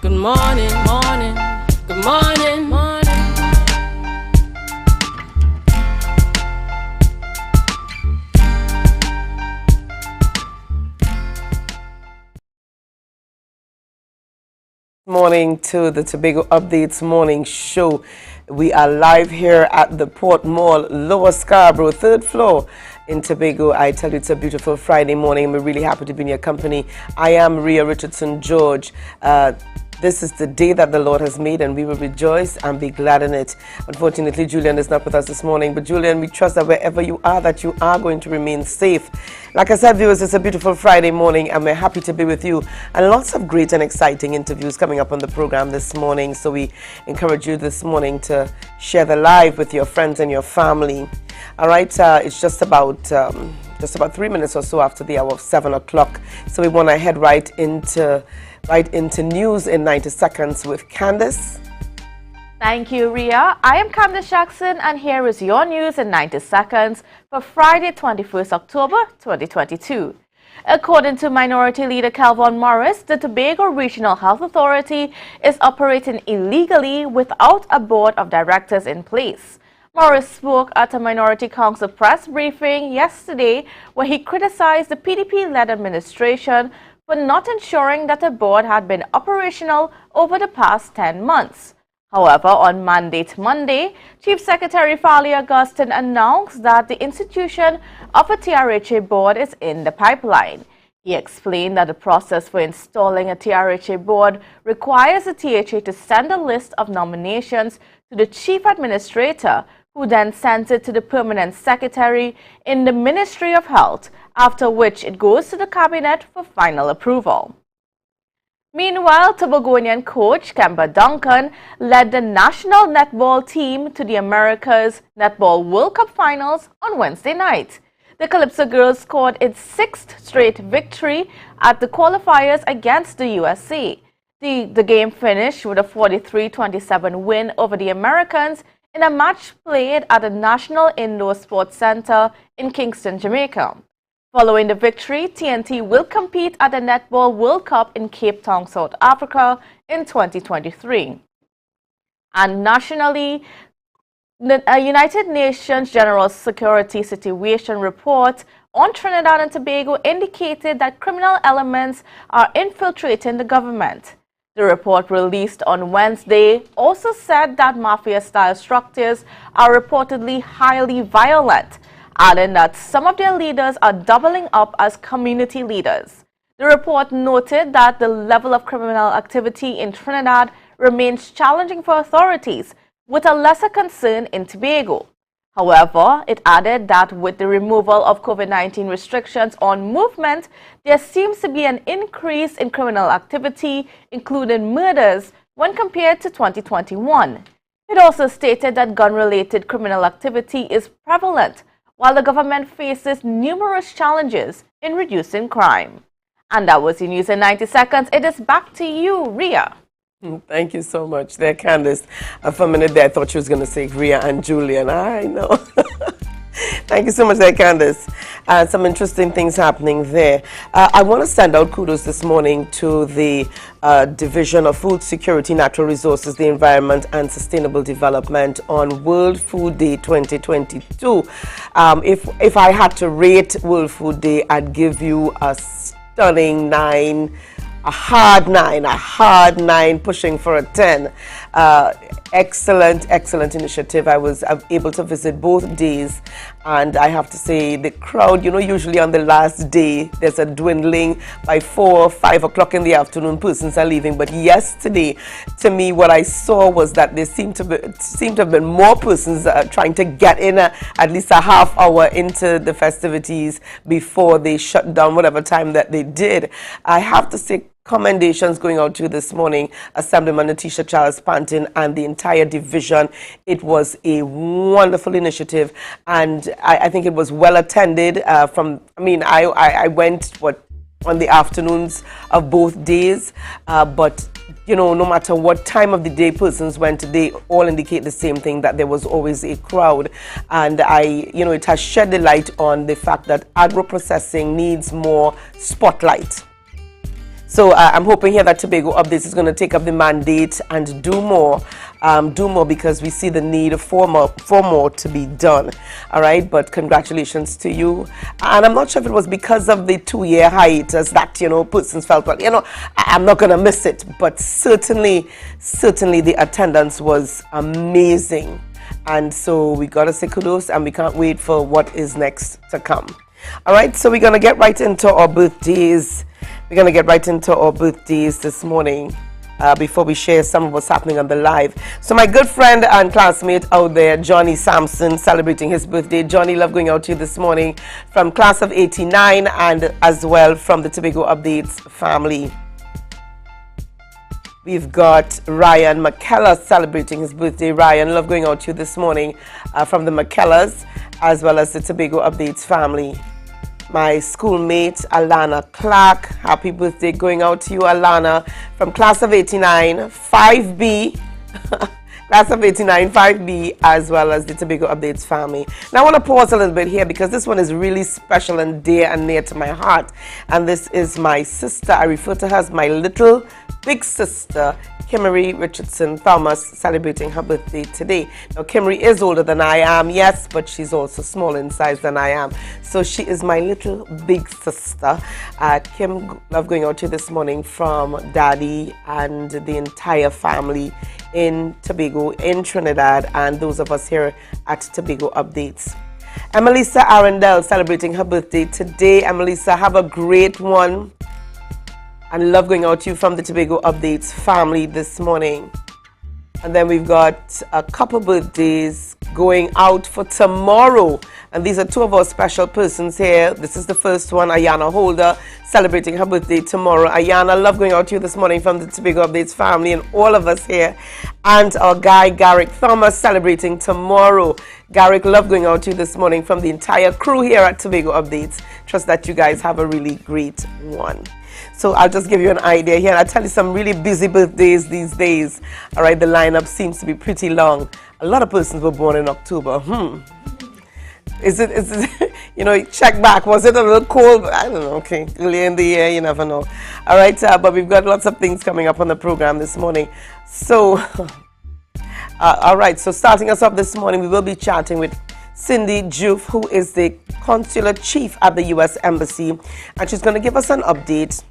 Good morning, morning. Good morning, morning. Morning to the Tobago Updates morning show. We are live here at the Port Mall, Lower Scarborough, 3rd floor in Tobago. I tell you, it's a beautiful Friday morning. We're really happy to be in your company. I am Rhea Richardson George. This is the day that the Lord has made, and we will rejoice and be glad in it. Unfortunately, Julian is not with us this morning, but Julian, we trust that wherever you are, that you are going to remain safe. Like I said, viewers, it's a beautiful Friday morning, and we're happy to be with you. And lots of great and exciting interviews coming up on the program this morning. So we encourage you this morning to share the live with your friends and your family. All right, it's just about 3 minutes or so after the hour of 7 o'clock. So we want to head right into news in 90 seconds with Candace. Thank you, Rhea. I am Candace Jackson, and here is your news in 90 seconds for Friday, 21st October 2022. According to Minority Leader Calvin Morris, the Tobago Regional Health Authority is operating illegally without a board of directors in place. Morris spoke at a Minority Council press briefing yesterday where he criticized the PDP-led administration for not ensuring that a board had been operational over the past 10 months. However, on Monday, Chief Secretary Farley Augustine announced that the institution of a TRHA board is in the pipeline. He explained that the process for installing a TRHA board requires the THA to send a list of nominations to the Chief Administrator, who then sends it to the Permanent Secretary in the Ministry of Health, after which it goes to the Cabinet for final approval. Meanwhile, Tobagonian coach Kemba Duncan led the national netball team to the America's Netball World Cup Finals on Wednesday night. The Calypso girls scored its 6th straight victory at the qualifiers against the USA. The game finished with a 43-27 win over the Americans in a match played at the National Indoor Sports Center in Kingston, Jamaica. Following the victory, TNT will compete at the Netball World Cup in Cape Town, South Africa in 2023. And nationally, the United Nations General Security Situation Report on Trinidad and Tobago indicated that criminal elements are infiltrating the government. The report released on Wednesday also said that mafia-style structures are reportedly highly violent, adding that some of their leaders are doubling up as community leaders. The report noted that the level of criminal activity in Trinidad remains challenging for authorities, with a lesser concern in Tobago. However, it added that with the removal of COVID-19 restrictions on movement, there seems to be an increase in criminal activity, including murders, when compared to 2021. It also stated that gun-related criminal activity is prevalent, while the government faces numerous challenges in reducing crime. And that was your news in 90 seconds. It is back to you, Rhea. Thank you so much there, Candace. For a minute there, I thought she was going to say Rhea and Julian. I know. Thank you so much there, Candace. Some interesting things happening there. I want to send out kudos this morning to the Division of Food Security, Natural Resources, the Environment and Sustainable Development on World Food Day 2022. If I had to rate World Food Day, I'd give you a stunning 9. A hard 9, pushing for a 10. Excellent initiative. I was able to visit both days, and I have to say the crowd, usually on the last day, there's a dwindling. By 4 or 5 o'clock in the afternoon, persons are leaving. But yesterday, to me, what I saw was that there seemed to have been more persons trying to get in at least a half hour into the festivities before they shut down whatever time that they did. I have to say, commendations going out to you this morning, Assemblyman Natisha Charles Panton and the entire division. It was a wonderful initiative, and I think it was well attended. I went on the afternoons of both days, but no matter what time of the day persons went, they all indicate the same thing, that there was always a crowd. And it has shed the light on the fact that agro-processing needs more spotlight. So I'm hoping here that Tobago Updates is going to take up the mandate and do more because we see the need for more to be done. All right, but congratulations to you. And I'm not sure if it was because of the 2-year hiatus that, you know, persons felt, well, you know, I'm not going to miss it, but certainly the attendance was amazing. And so we got to say kudos, and we can't wait for what is next to come. All right, so we're going to get right into our birthdays. We're going to get right into our birthdays this morning before we share some of what's happening on the live. So my good friend and classmate out there, Johnny Sampson, celebrating his birthday. Johnny, love going out to you this morning from class of 89 and as well from the Tobago Updates family. We've got Ryan McKellar celebrating his birthday. Ryan, love going out to you this morning from the McKellars as well as the Tobago Updates family. My schoolmate, Alana Clark, happy birthday going out to you, Alana, from class of 89, 5B, class of 89, 5B, as well as the Tobago Updates family. Now I want to pause a little bit here because this one is really special and dear and near to my heart. And this is my sister. I refer to her as my little big sister, Kimmery Richardson Thomas, celebrating her birthday today. Now, Kimmery is older than I am, yes, but she's also smaller in size than I am. So she is my little big sister. Kim, love going out to you this morning from Daddy and the entire family in Tobago, in Trinidad, and those of us here at Tobago Updates. Emelisa Arundel celebrating her birthday today. Emelisa, have a great one. And love going out to you from the Tobago Updates family this morning. And then we've got a couple birthdays going out for tomorrow. And these are two of our special persons here. This is the first one, Ayana Holder, celebrating her birthday tomorrow. Ayana, love going out to you this morning from the Tobago Updates family and all of us here. And our guy, Garrick Thomas, celebrating tomorrow. Garrick, love going out to you this morning from the entire crew here at Tobago Updates. Trust that you guys have a really great one. So I'll just give you an idea here. I'll tell you some really busy birthdays these days. All right, the lineup seems to be pretty long. A lot of persons were born in October. Is it, you know, check back. Was it a little cold? I don't know. Okay, early in the year, you never know. All right, but we've got lots of things coming up on the program this morning. So, all right, so starting us off this morning, we will be chatting with Cindy Juf, who is the consular chief at the U.S. Embassy, and she's going to give us an update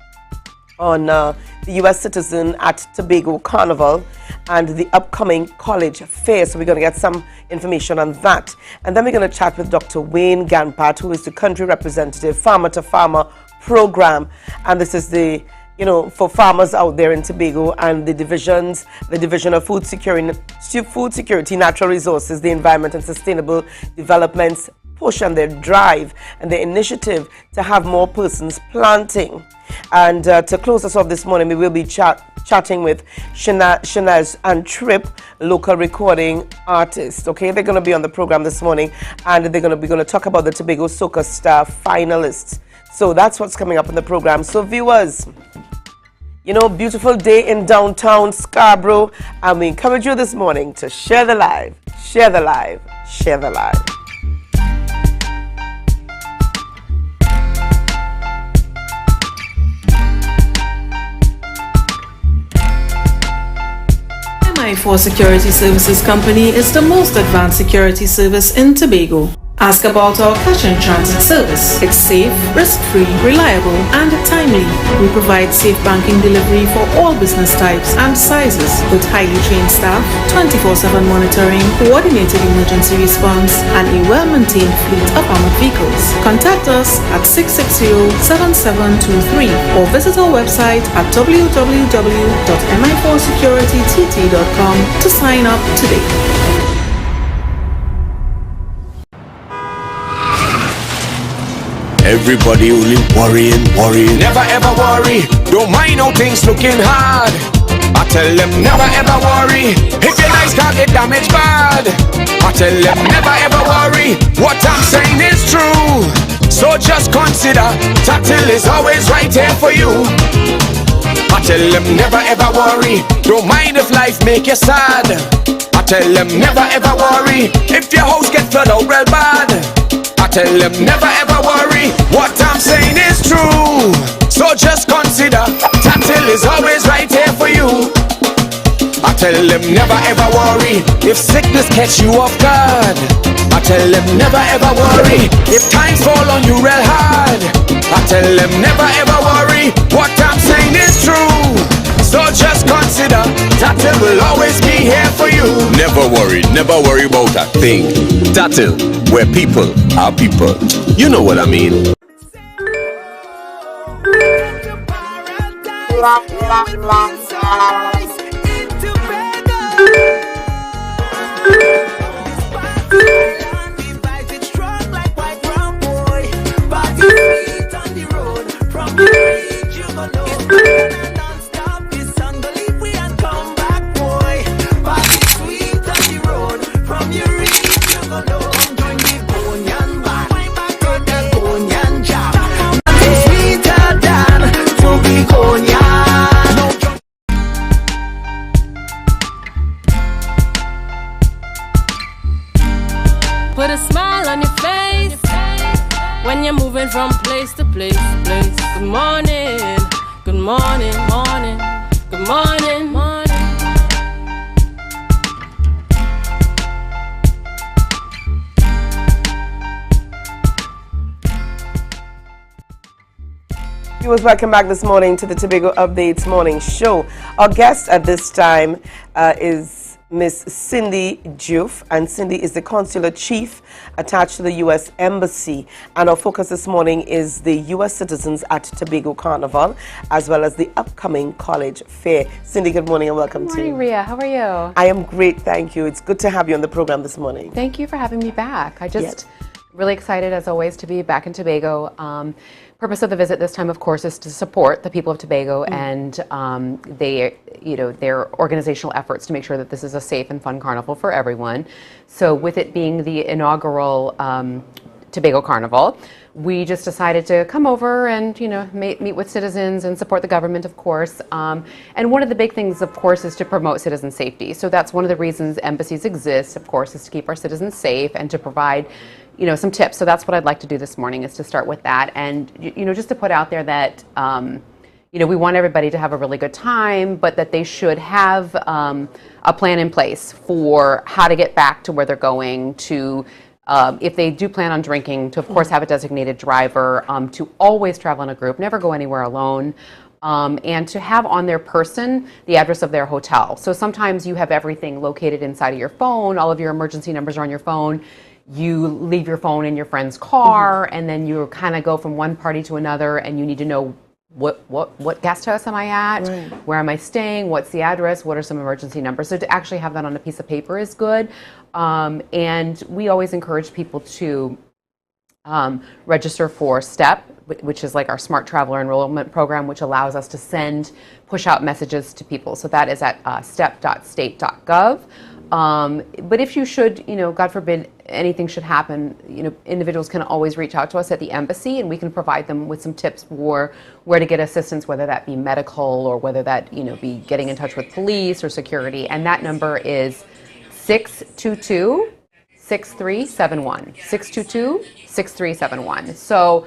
on the U.S. Citizen at Tobago Carnival and the upcoming college fair. So we're going to get some information on that. And then we're going to chat with Dr. Wayne Ganpat, who is the country representative, Farmer to Farmer program. And this is the, you know, for farmers out there in Tobago and the Division of Food Security, Natural Resources, the Environment and Sustainable Development's push and their drive and their initiative to have more persons planting. And to close us off this morning, we will be chatting with Shanaz and Trip, local recording artist. Okay, they're going to be on the program this morning, and they're going to talk about the Tobago Soca Star finalists. So that's what's coming up in the program. So viewers, you know, beautiful day in downtown Scarborough, and we encourage you this morning to share the live, share the live, share the live. MI4 Security Services Company is the most advanced security service in Tobago. Ask about our cash and transit service. It's safe, risk-free, reliable, and timely. We provide safe banking delivery for all business types and sizes with highly trained staff, 24/7 monitoring, coordinated emergency response, and a well-maintained fleet of armored vehicles. Contact us at 660-7723 or visit our website at www.mi4securitytt.com to sign up today. Everybody only worrying. Never ever worry. Don't mind how things looking hard. I tell them never ever worry. If your life can't get damaged bad. I tell them never ever worry. What I'm saying is true. So just consider Tatil is always right here for you. I tell them never ever worry. Don't mind if life make you sad. I tell them never ever worry. If your house get flooded out real bad. I tell them never ever worry. What I'm saying is true. So just consider, Tatil is always right here for you. I tell them never ever worry if sickness catch you off guard. I tell them never ever worry if times fall on you real hard. I tell them never ever worry, what I'm saying is true. So just consider Tatil will always be here for you. Never worry about a thing. Tatil, where people are people. You know what I mean. Put a smile on your face when you're moving from place to place. Good morning, good morning, morning, good morning, morning. Viewers, welcome back this morning to the Tobago Updates Morning Show. Our guest at this time is Miss Cindy Juf, and Cindy is the Consular Chief attached to the U.S. Embassy. And our focus this morning is the U.S. citizens at Tobago Carnival, as well as the upcoming college fair. Cindy, good morning and welcome to you. Good morning, Rhea. How are you? I am great, thank you. It's good to have you on the program this morning. Thank you for having me back. Really excited, as always, to be back in Tobago. Purpose of the visit this time, of course, is to support the people of Tobago and their organizational efforts to make sure that this is a safe and fun carnival for everyone. So with it being the inaugural Tobago Carnival, we just decided to come over and meet with citizens and support the government, of course. And one of the big things, of course, is to promote citizen safety. So that's one of the reasons embassies exist, of course, is to keep our citizens safe and to provide some tips. So that's what I'd like to do this morning, is to start with that. And, just to put out there that, we want everybody to have a really good time, but that they should have a plan in place for how to get back to where they're going, to, if they do plan on drinking, to, of course, have a designated driver, to always travel in a group, never go anywhere alone. And to have on their person the address of their hotel. So sometimes you have everything located inside of your phone, all of your emergency numbers are on your phone. You leave your phone in your friend's car, and then you kind of go from one party to another, and you need to know what guest house am I at, right, where am I staying, what's the address, what are some emergency numbers. So to actually have that on a piece of paper is good. And we always encourage people to register for STEP, which is like our Smart Traveler Enrollment Program, which allows us to push out messages to people. So that is at step.state.gov. But if you should, God forbid, anything should happen, individuals can always reach out to us at the embassy, and we can provide them with some tips for where to get assistance, whether that be medical or whether that, be getting in touch with police or security. And that number is 622-6371. 622-6371. So,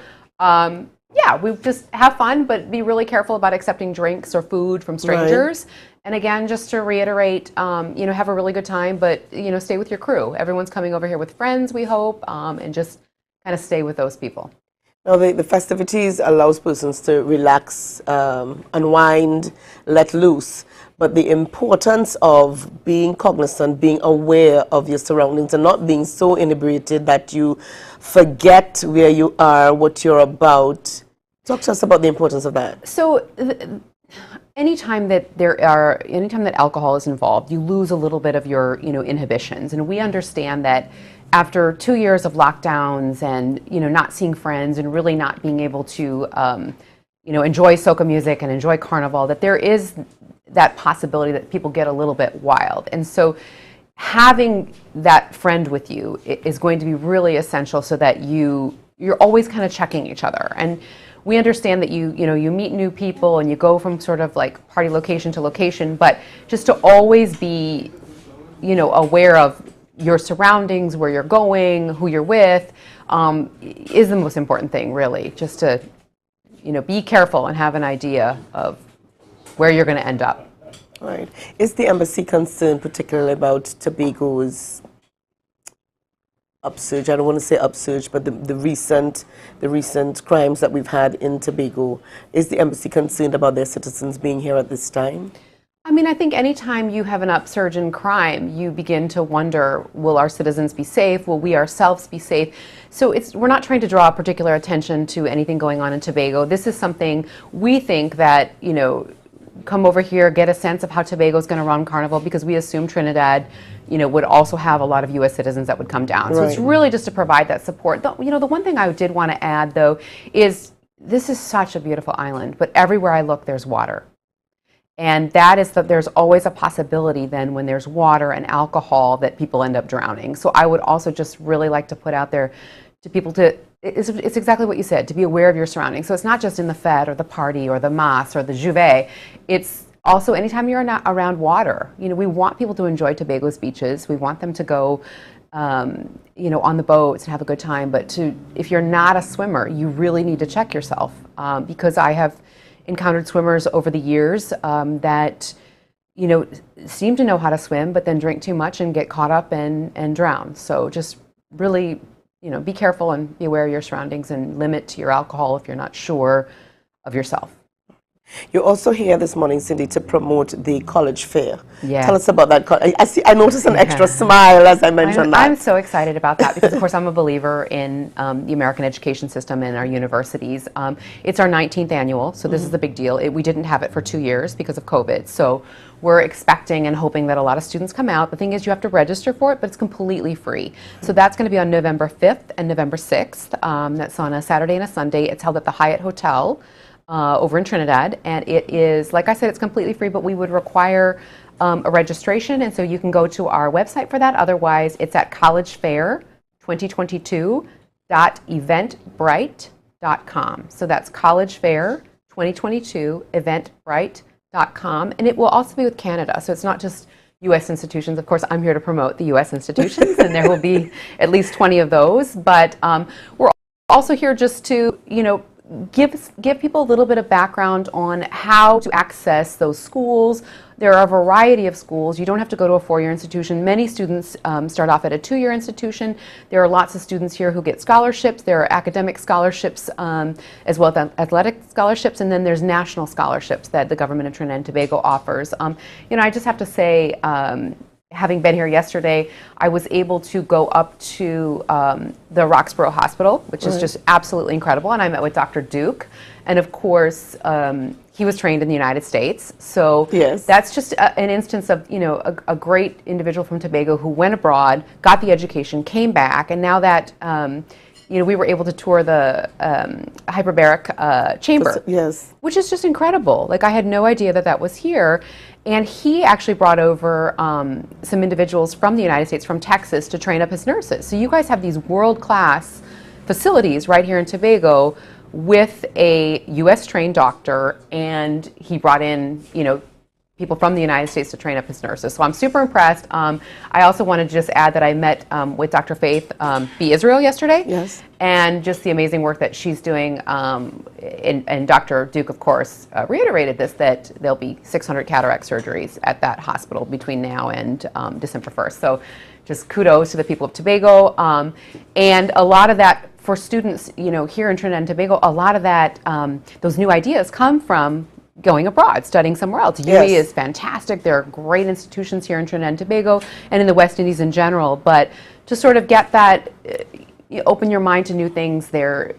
we just have fun, but be really careful about accepting drinks or food from strangers. Right. And again, just to reiterate, have a really good time, but, stay with your crew. Everyone's coming over here with friends, we hope, and just kind of stay with those people. Now, the festivities allows persons to relax, unwind, let loose. But the importance of being cognizant, being aware of your surroundings, and not being so inebriated that you forget where you are, what you're about. Talk to us about the importance of that. So, anytime that alcohol is involved, you lose a little bit of your, inhibitions. And we understand that after 2 years of lockdowns and, not seeing friends and really not being able to, enjoy soca music and enjoy carnival, that there is that possibility that people get a little bit wild. And so having that friend with you is going to be really essential, so that you're always kind of checking each other. And we understand that you meet new people and you go from sort of like party location to location, but just to always be, aware of your surroundings, where you're going, who you're with, is the most important thing, really. Just to, be careful and have an idea of where you're going to end up. Right. Is the embassy concerned particularly about Tobago's upsurge? I don't want to say upsurge, but the recent crimes that we've had in Tobago. Is the embassy concerned about their citizens being here at this time? I mean, I think anytime you have an upsurge in crime, you begin to wonder, will our citizens be safe? Will we ourselves be safe? So we're not trying to draw particular attention to anything going on in Tobago. This is something we think that, come over here, get a sense of how Tobago is going to run Carnival, because we assume Trinidad, would also have a lot of U.S. citizens that would come down. Right. So it's really just to provide that support. The one thing I did want to add, though, is this is such a beautiful island, but everywhere I look, there's water. And that is that there's always a possibility then when there's water and alcohol that people end up drowning. So I would also just really like to put out there to people it's exactly what you said, to be aware of your surroundings. So it's not just in the fete or the party or the mas or the juve. It's also anytime you're not around water. We want people to enjoy Tobago's beaches. We want them to go on the boats and have a good time. But if you're not a swimmer, you really need to check yourself, because I have encountered swimmers over the years that seem to know how to swim, but then drink too much and get caught up and drown. So just really be careful and be aware of your surroundings and limit your alcohol if you're not sure of yourself. You're also here this morning, Cindy, to promote the college fair. Yeah. Tell us about that. I noticed an extra smile as I mentioned that. I'm so excited about that because, of course, I'm a believer in the American education system and our universities. It's our 19th annual, so this is a big deal. We didn't have it for 2 years because of COVID. So we're expecting and hoping that a lot of students come out. The thing is, you have to register for it, but it's completely free. So that's going to be on November 5th and November 6th. That's on a Saturday and a Sunday. It's held at the Hyatt Hotel over in Trinidad, and it is, like I said, it's completely free, but we would require a registration, and so you can go to our website for that. Otherwise, it's at collegefair2022.eventbrite.com. So that's collegefair2022.eventbrite.com, and it will also be with Canada, so it's not just U.S. institutions. Of course, I'm here to promote the U.S. institutions, and there will be at least 20 of those, but we're also here just to, give people a little bit of background on how to access those schools. There are a variety of schools. You don't have to go to a 4-year institution. Many students start off at a 2-year institution. There are lots of students here who get scholarships. There are academic scholarships as well as athletic scholarships, and then there's national scholarships that the government of Trinidad and Tobago offers. I just have to say, having been here yesterday, I was able to go up to the Roxborough Hospital, which is just absolutely incredible, and I met with Dr. Duke, and of course, he was trained in the United States, so that's just an instance of, a great individual from Tobago who went abroad, got the education, came back, and now that we were able to tour the hyperbaric chamber, which is just incredible. Like, I had no idea that was here. And he actually brought over some individuals from the United States, from Texas, to train up his nurses. So you guys have these world-class facilities right here in Tobago with a U.S.-trained doctor, and he brought in, people from the United States to train up his nurses. So I'm super impressed. I also wanted to just add that I met with Dr. Faith B. Israel yesterday. Yes. And just the amazing work that she's doing. And Dr. Duke, of course, reiterated this, that there'll be 600 cataract surgeries at that hospital between now and December 1st. So just kudos to the people of Tobago. And a lot of that for students, here in Trinidad and Tobago, a lot of that, those new ideas come from going abroad, studying somewhere else. UE is fantastic. There are great institutions here in Trinidad and Tobago and in the West Indies in general. But to sort of get that, open your mind to new things there,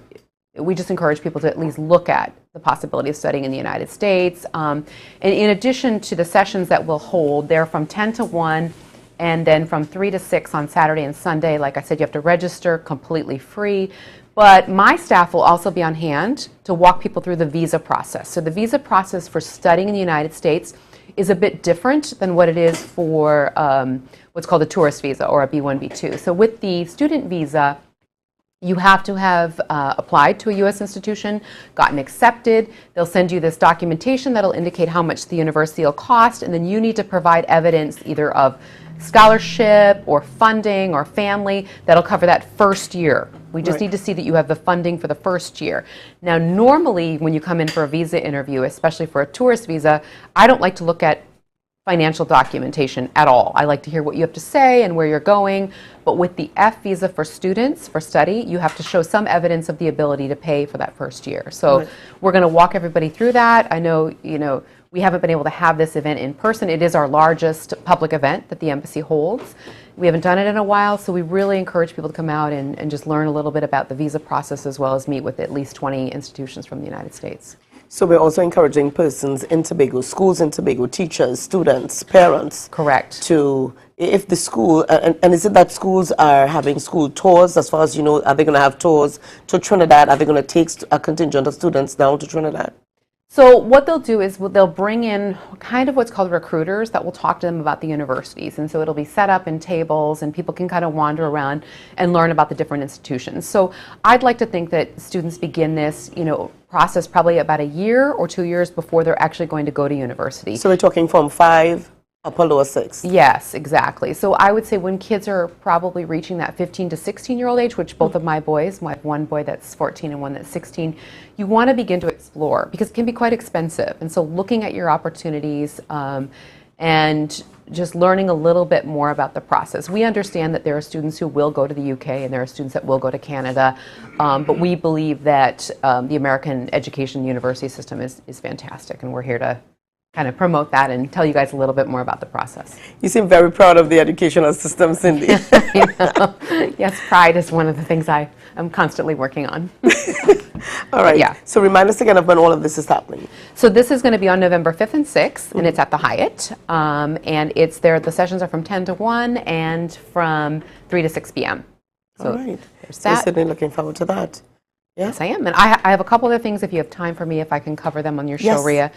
we just encourage people to at least look at the possibility of studying in the United States. And in addition to the sessions that we'll hold, they're from 10 to 1 and then from 3 to 6 on Saturday and Sunday. Like I said, you have to register, completely free. But my staff will also be on hand to walk people through the visa process. So the visa process for studying in the United States is a bit different than what it is for what's called a tourist visa or a B1, B2. So with the student visa, you have to have applied to a U.S. institution, gotten accepted. They'll send you this documentation that'll indicate how much the university will cost, and then you need to provide evidence either of scholarship or funding or family that'll cover that first year We just Right. need to see that you have the funding for the first year. Now, normally when you come in for a visa interview, especially for a tourist visa, I don't like to look at financial documentation at all. I like to hear what you have to say and where you're going. But with the F visa for students, for study, you have to show some evidence of the ability to pay for that first year. So Right. we're going to walk everybody through that. I know, we haven't been able to have this event in person. It is our largest public event that the embassy holds. We haven't done it in a while, so we really encourage people to come out and just learn a little bit about the visa process, as well as meet with at least 20 institutions from the United States. So we're also encouraging persons in Tobago, schools in Tobago, teachers, students, parents. Correct. To, if the school, and is it that schools are having school tours, as far as you know, are they going to have tours to Trinidad? Are they going to take a contingent of students down to Trinidad? So what they'll do is they'll bring in kind of what's called recruiters that will talk to them about the universities. And so it'll be set up in tables and people can kind of wander around and learn about the different institutions. So I'd like to think that students begin this, process probably about a year or 2 years before they're actually going to go to university. So we're talking from 5 up or lower 6. Yes, exactly. So I would say when kids are probably reaching that 15 to 16-year-old age, which both of my boys, I have one boy that's 14 and one that's 16, you want to begin to explore because it can be quite expensive. And so looking at your opportunities and just learning a little bit more about the process. We understand that there are students who will go to the UK and there are students that will go to Canada, but we believe that the American education university system is fantastic, and we're here to kind of promote that and tell you guys a little bit more about the process. You seem very proud of the educational system, Cindy. Yes, pride is one of the things I am constantly working on. All right. Yeah. So remind us again of when all of this is happening. So this is going to be on November 5th and 6th, and it's at the Hyatt. And it's there. The sessions are from 10 to 1 and from 3 to 6 p.m. So All right. there's So that. certainly looking forward to that. Yeah. Yes, I am. And I have a couple other things, if you have time for me, if I can cover them on your show, Yes. Rhea.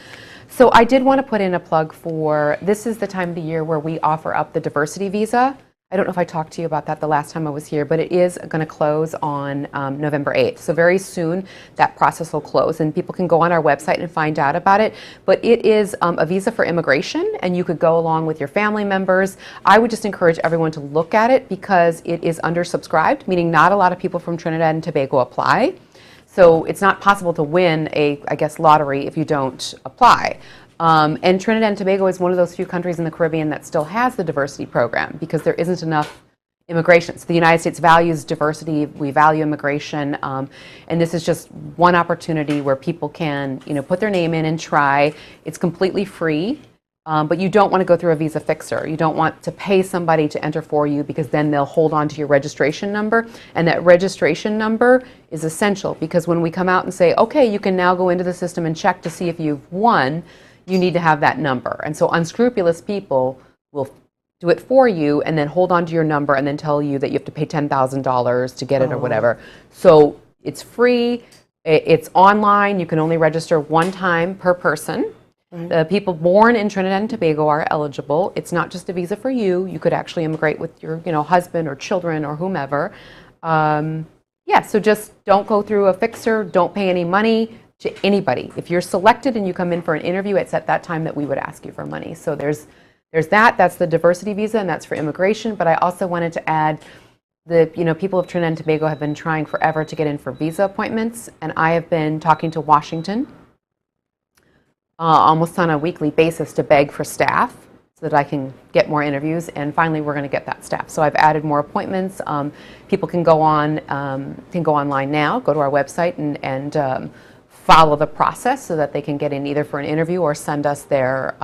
So I did want to put in a plug for, this is the time of the year where we offer up the diversity visa. I don't know if I talked to you about that the last time I was here, but it is going to close on November 8th. So very soon that process will close, and people can go on our website and find out about it. But it is a visa for immigration, and you could go along with your family members. I would just encourage everyone to look at it because it is undersubscribed, meaning not a lot of people from Trinidad and Tobago apply. So it's not possible to win a, lottery if you don't apply. And Trinidad and Tobago is one of those few countries in the Caribbean that still has the diversity program because there isn't enough immigration. So the United States values diversity, we value immigration, and this is just one opportunity where people can, put their name in and try. It's completely free. But you don't want to go through a visa fixer. You don't want to pay somebody to enter for you because then they'll hold on to your registration number. And that registration number is essential because when we come out and say, okay, you can now go into the system and check to see if you've won, you need to have that number. And so unscrupulous people will do it for you and then hold on to your number and then tell you that you have to pay $10,000 to get it or whatever. So it's free. It's online. You can only register one time per person. The people born in Trinidad and Tobago are eligible. It's not just a visa for you. You could actually immigrate with your, husband or children or whomever. So just don't go through a fixer. Don't pay any money to anybody. If you're selected and you come in for an interview, it's at that time that we would ask you for money. So there's that. That's the diversity visa, and that's for immigration. But I also wanted to add the people of Trinidad and Tobago have been trying forever to get in for visa appointments, and I have been talking to Washington almost on a weekly basis to beg for staff so that I can get more interviews, and finally we're going to get that staff. So I've added more appointments. People can go online now, go to our website and follow the process so that they can get in either for an interview or send us their,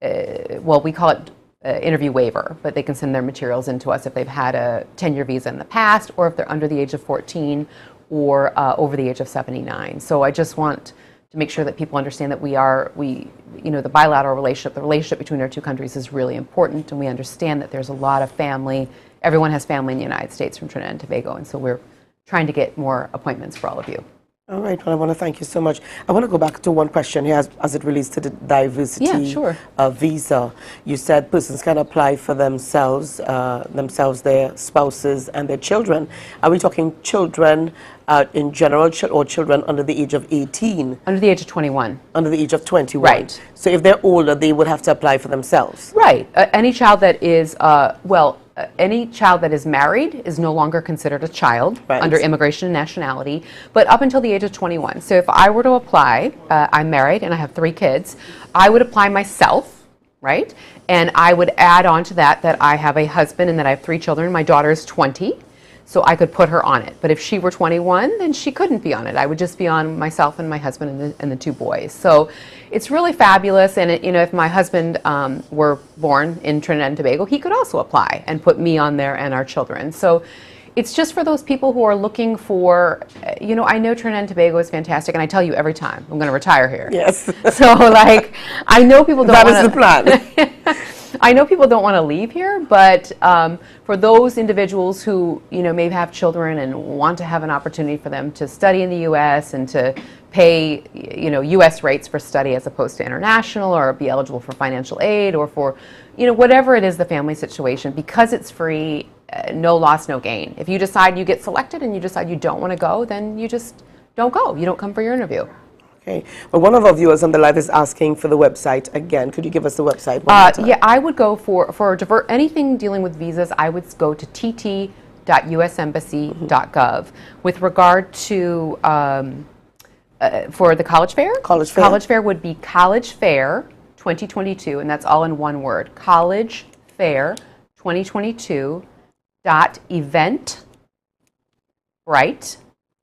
we call it interview waiver, but they can send their materials in to us if they've had a 10-year visa in the past or if they're under the age of 14 or over the age of 79. So I just want to make sure that people understand that the bilateral relationship, the relationship between our two countries is really important, and we understand that there's a lot of family. Everyone has family in the United States from Trinidad and Tobago, and so we're trying to get more appointments for all of you. All right. Well, I want to thank you so much. I want to go back to one question here as it relates to the diversity visa. You said persons can apply for themselves, their spouses, and their children. Are we talking children in general or children under the age of 18? Under the age of 21. Under the age of 21. Right. So if they're older, they would have to apply for themselves. Right. Any child that is, any child that is married is no longer considered a child Right. under immigration and nationality, but up until the age of 21. So if I were to apply, I'm married and I have 3 kids, I would apply myself, right? And I would add on to that I have a husband and that I have 3 children. My daughter is 20, so I could put her on it. But if she were 21, then she couldn't be on it. I would just be on myself and my husband and the 2 boys. So it's really fabulous. And if my husband were born in Trinidad and Tobago, he could also apply and put me on there and our children. So it's just for those people who are looking for, I know Trinidad and Tobago is fantastic, and I tell you every time, I'm going to retire here. Yes. So, I know people don't want to... That is the plan. I know people don't want to leave here, but for those individuals who, may have children and want to have an opportunity for them to study in the U.S. and to pay, U.S. rates for study as opposed to international, or be eligible for financial aid, or for, whatever it is the family situation, because it's free, no loss, no gain. If you decide you get selected and you decide you don't want to go, then you just don't go. You don't come for your interview. Okay. Well, one of our viewers on the live is asking for the website again. Could you give us the website one more time? Yeah, I would go for anything dealing with visas. I would go to tt.usembassy.gov. With regard to for the college fair, college fair would be College Fair 2022, and that's all in one word. College Fair 2022 .eventbrite, Brite,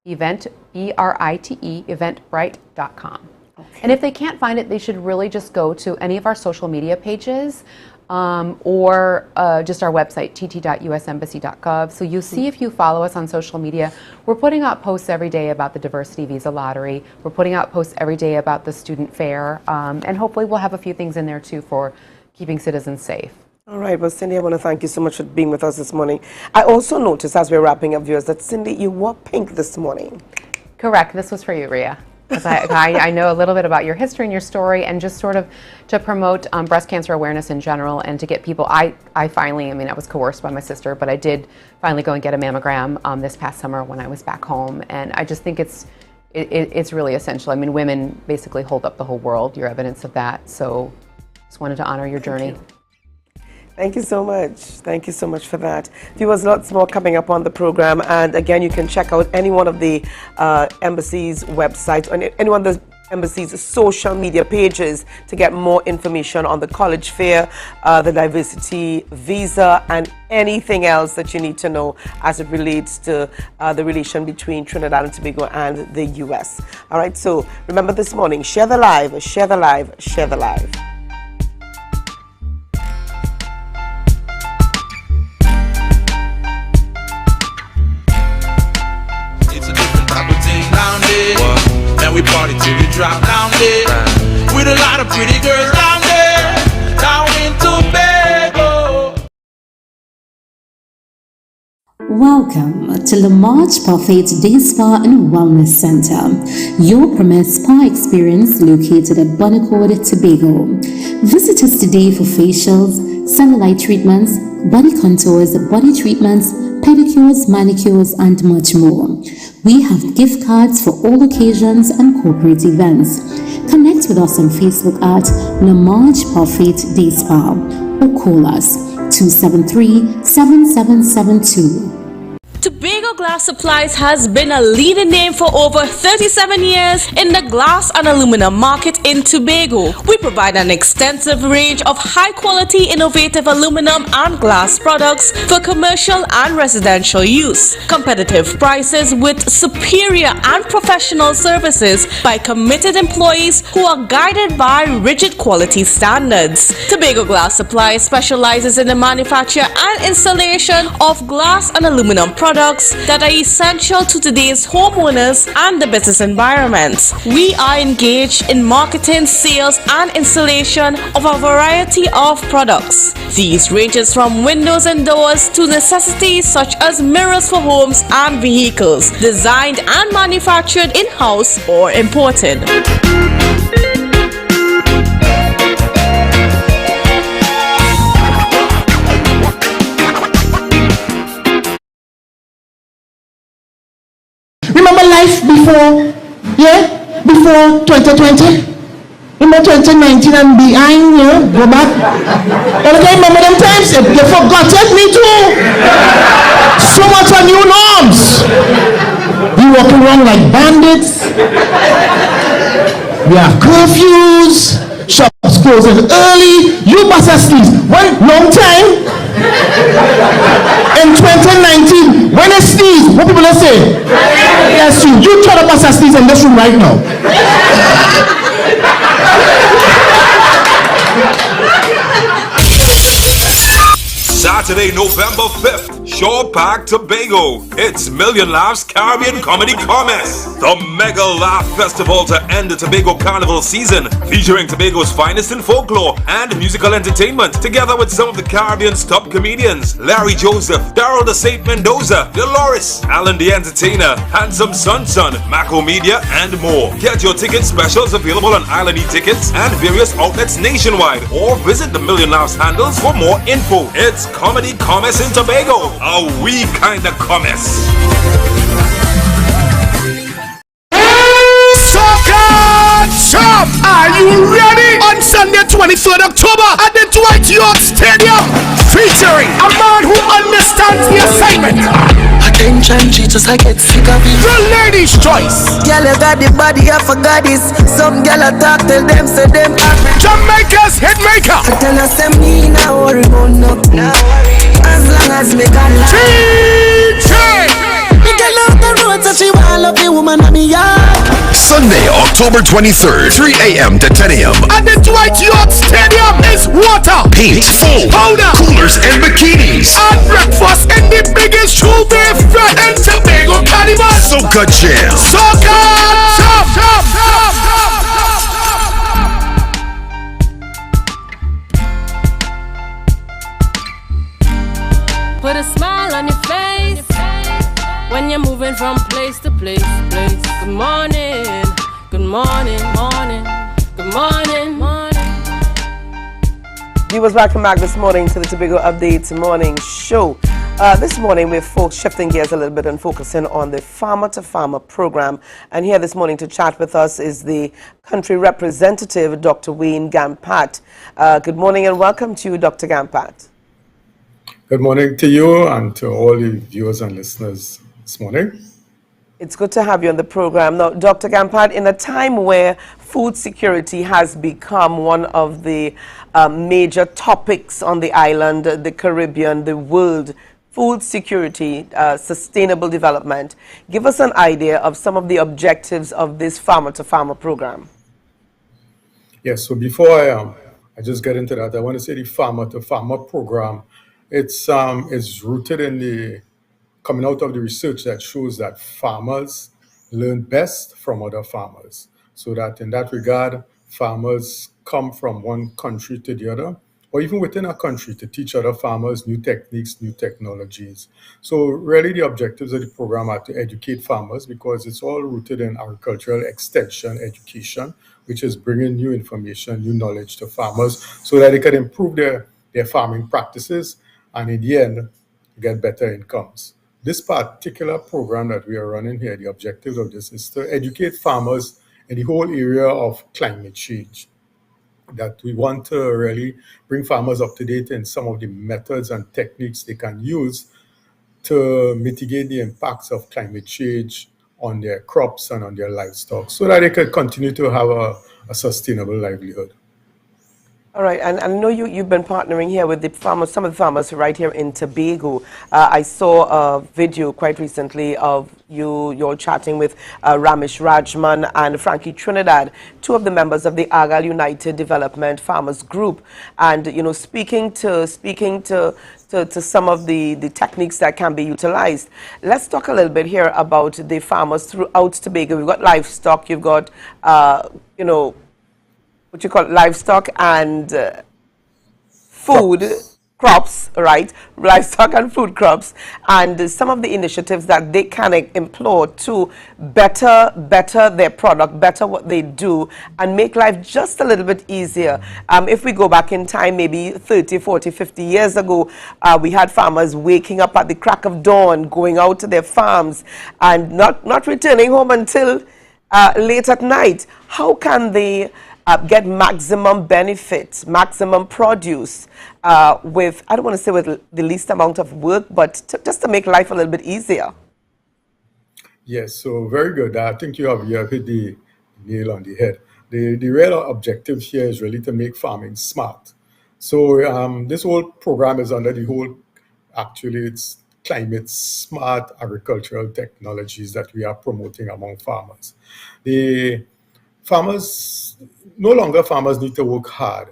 eventbrite.com. Okay. And if they can't find it, they should really just go to any of our social media pages or just our website, tt.usembassy.gov. So you see, if you follow us on social media, we're putting out posts every day about the Diversity Visa Lottery. We're putting out posts every day about the student fair. And hopefully we'll have a few things in there too for keeping citizens safe. All right. Well, Cindy, I want to thank you so much for being with us this morning. I also noticed, as we're wrapping up, viewers, that Cindy, you wore pink this morning. Correct. This was for you, Rhea. Because I know a little bit about your history and your story, and just sort of to promote breast cancer awareness in general, and to get people. I finally, I was coerced by my sister, but I did finally go and get a mammogram this past summer when I was back home, and I just think it's really essential. Women basically hold up the whole world. You're evidence of that. So just wanted to honor your journey. Thank you so much. Thank you so much for that. Viewers, lots more coming up on the program. And again, you can check out any one of the embassy's websites, or any one of the embassy's social media pages to get more information on the college fair, the diversity visa, and anything else that you need to know as it relates to the relation between Trinidad and Tobago and the U.S. All right, so remember this morning, share the live, share the live, share the live. And we party till we drop down there with a lot of pretty girls down there, down in Tobago. Welcome to the March Parfait Day Spa and Wellness Center, your premier spa experience located at Bonaccord, Tobago. Visit us today for facials, cellulite treatments, body contours, body treatments, pedicures, manicures, and much more. We have gift cards for all occasions and corporate events. Connect with us on Facebook at Le March Parfait Day Spa or call us 273-7772. Tobago Glass Supplies has been a leading name for over 37 years in the glass and aluminum market in Tobago. We provide an extensive range of high-quality, innovative aluminum and glass products for commercial and residential use. Competitive prices with superior and professional services by committed employees who are guided by rigid quality standards. Tobago Glass Supplies specializes in the manufacture and installation of glass and aluminum products that are essential to today's homeowners and the business environment. We are engaged in marketing, sales, and installation of a variety of products. These ranges from windows and doors to necessities such as mirrors for homes and vehicles, designed and manufactured in-house or imported. Remember life before 2020? Remember 2019 and behind, go back? Okay, remember them times? wives, they forgot it, me too. So much of new norms. We walk around like bandits. We have curfews. Shops closing early. You must have sneezed. One long time. In 2019, when I sneeze, what people say? Yes, you. You try to pass a sneeze in this room right now. Saturday, November 5th, Shore Park, Tobago. It's Million Laughs Caribbean Comedy Commerce, the mega laugh festival to end the Tobago Carnival season, featuring Tobago's finest in folklore and musical entertainment, together with some of the Caribbean's top comedians: Larry Joseph, Daryl the Saint Mendoza, Dolores, Alan the Entertainer, Handsome Sun, Mako Media, and more. Get your ticket specials available on Island E-Tickets and various outlets nationwide, or visit the Million Laughs handles for more info. It's Comedy Commerce in Tobago, a wee kind of commerce. Shop! Are you ready? On Sunday, 23rd October at the Dwight York Stadium, featuring a man who understands the assignment. Attention, Jesus, I get sick of it. The Ladies' Choice. Girl, you got the body, I forgot this. Some girl I talk, tell them, say them happy. Jamaica's hitmaker. I tell us, say me, now worry, go no. As long as me got life. DJ! Me girl out the road, so she want love the woman on me yard. Sunday, October 23rd, 3 a.m. to 10 a.m. At the Dwight York Stadium is water, paint, foam, powder, coolers, and bikinis. And breakfast in the biggest Tuesday front and Tobago Carnival. Soca Jam. Soca Jam. Put a smile on your face when you're moving from place to place. Good morning, good morning, morning, good morning, morning. Viewers, welcome back this morning to the Tobago Updates Morning Show. This morning we're shifting gears a little bit and focusing on the Farmer to Farmer program. And here this morning to chat with us is the country representative, Dr. Wayne Gampat. Good morning and welcome to you, Dr. Gampat. Good morning to you and to all the viewers and listeners this morning. It's good to have you on the program. Now, Dr. Gampat, in a time where food security has become one of the major topics on the island, the Caribbean, the world, food security, sustainable development, give us an idea of some of the objectives of this Farmer to Farmer program. Yes, so before I just get into that, I want to say the Farmer to Farmer program, it's rooted in the coming out of the research that shows that farmers learn best from other farmers. So that in that regard, farmers come from one country to the other, or even within a country, to teach other farmers new techniques, new technologies. So really the objectives of the program are to educate farmers, because it's all rooted in agricultural extension education, which is bringing new information, new knowledge to farmers so that they can improve their farming practices and in the end, get better incomes. This particular program that we are running here, the objective of this is to educate farmers in the whole area of climate change. That we want to really bring farmers up to date in some of the methods and techniques they can use to mitigate the impacts of climate change on their crops and on their livestock, so that they can continue to have a sustainable livelihood. All right, and I know you've been partnering here with the farmers, some of the farmers right here in Tobago. I saw a video quite recently of you're chatting with Ramesh Rajman and Frankie Trinidad, two of the members of the Argyle United Development Farmers Group, and speaking to some of the techniques that can be utilized. Let's talk a little bit here about the farmers throughout Tobago. We've got livestock, you've got what you call livestock and food crops, right? Livestock and food crops, and some of the initiatives that they can employ to better their product, better what they do, and make life just a little bit easier. If we go back in time, maybe 30, 40, 50 years ago, we had farmers waking up at the crack of dawn, going out to their farms, and not returning home until late at night. How can they get maximum benefit, maximum produce with, I don't want to say with the least amount of work, but just to make life a little bit easier. Yes, so very good. I think you have hit the nail on the head. The real objective here is really to make farming smart. So this whole program is under the whole, actually it's climate smart agricultural technologies that we are promoting among farmers. The farmers, no longer farmers need to work hard.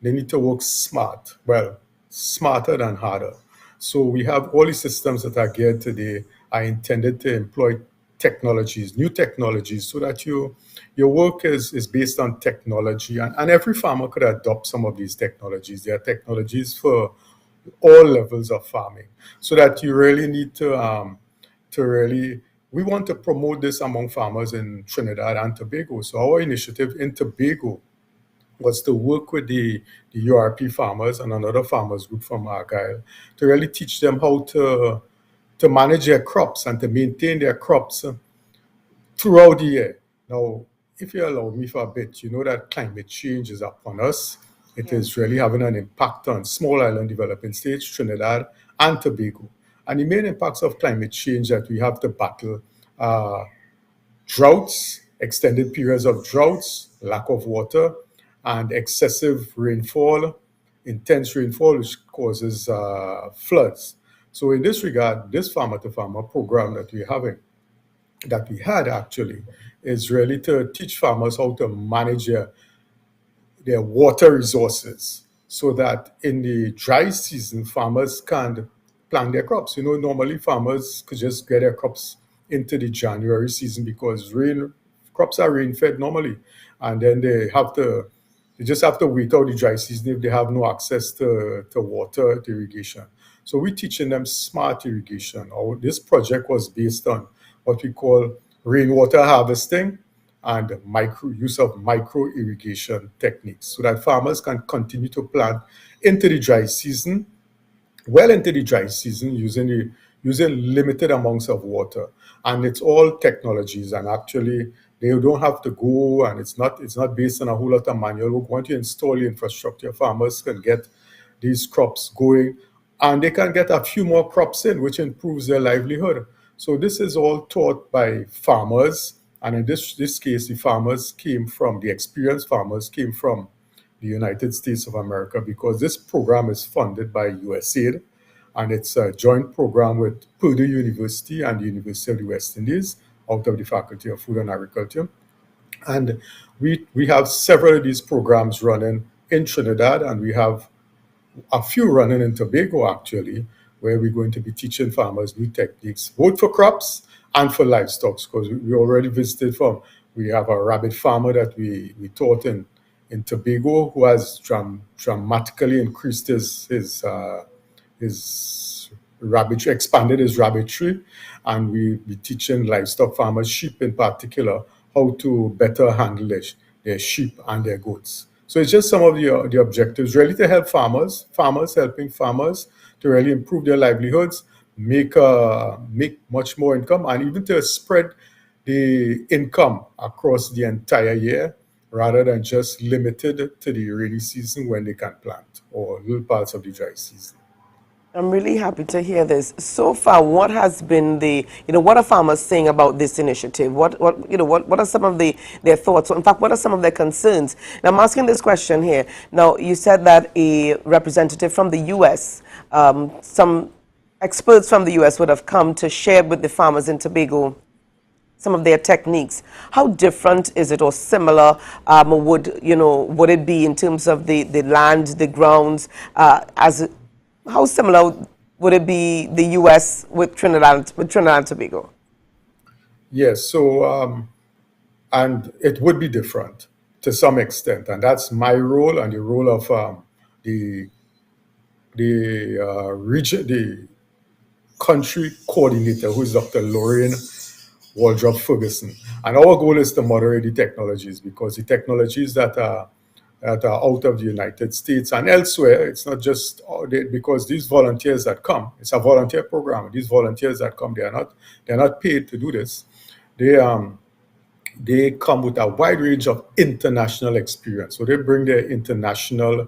They need to work smart. Well, smarter than harder. So we have all the systems that are geared today are intended to employ technologies, new technologies, so that your work is based on technology. And every farmer could adopt some of these technologies. There are technologies for all levels of farming. So that you really need to really, we want to promote this among farmers in Trinidad and Tobago. So our initiative in Tobago was to work with the URP farmers and another farmers group from Argyle to really teach them how to manage their crops and to maintain their crops throughout the year. Now, if you allow me for a bit, you know that climate change is upon us. It is really having an impact on small island developing states, Trinidad and Tobago. And the main impacts of climate change that we have to battle are droughts, extended periods of droughts, lack of water, and excessive rainfall, intense rainfall, which causes floods. So in this regard, this farmer-to-farmer program that we're having, that we had actually, is really to teach farmers how to manage their water resources so that in the dry season, farmers can plant their crops. You know, normally farmers could just get their crops into the January season because crops are rain-fed normally. And then they just have to wait out the dry season if they have no access to water, to irrigation. So we're teaching them smart irrigation. This project was based on what we call rainwater harvesting and use of micro irrigation techniques so that farmers can continue to plant into the dry season, well into the dry season, using limited amounts of water. And it's all technologies, and actually they don't have to go, and it's not based on a whole lot of manual work. Once you install the infrastructure, farmers can get these crops going, and they can get a few more crops in, which improves their livelihood. So this is all taught by farmers, and in this case, the experienced farmers came from the United States of America, because this program is funded by USAID, and it's a joint program with Purdue University and the University of the West Indies out of the Faculty of Food and Agriculture. And we have several of these programs running in Trinidad, and we have a few running in Tobago, actually, where we're going to be teaching farmers new techniques, both for crops and for livestock, because we already we have a rabbit farmer that we taught in Tobago who has dramatically increased his rabbitry, expanded his rabbitry, and we teaching livestock farmers, sheep in particular, how to better handle their sheep and their goats. So it's just some of the objectives, really to help helping farmers to really improve their livelihoods, make much more income, and even to spread the income across the entire year, rather than just limited to the rainy season when they can plant, or little parts of the dry season. I'm really happy to hear this. So far, what has been what are farmers saying about this initiative? What are some of their thoughts? In fact, what are some of their concerns? Now, I'm asking this question here. Now, you said that a representative from the U.S., some experts from the U.S. would have come to share with the farmers in Tobago some of their techniques. How different is it, or similar would it be in terms of the land, the grounds, how similar would it be the U.S. with Trinidad and Tobago? Yes, so and it would be different to some extent, and that's my role and the role of the country coordinator, who is Dr. Lorraine Waldrop Ferguson. And our goal is to moderate the technologies, because the technologies that are out of the United States and elsewhere, it's not just because these volunteers that come, it's a volunteer program. These volunteers that come, they're not paid to do this. they come with a wide range of international experience. So they bring their international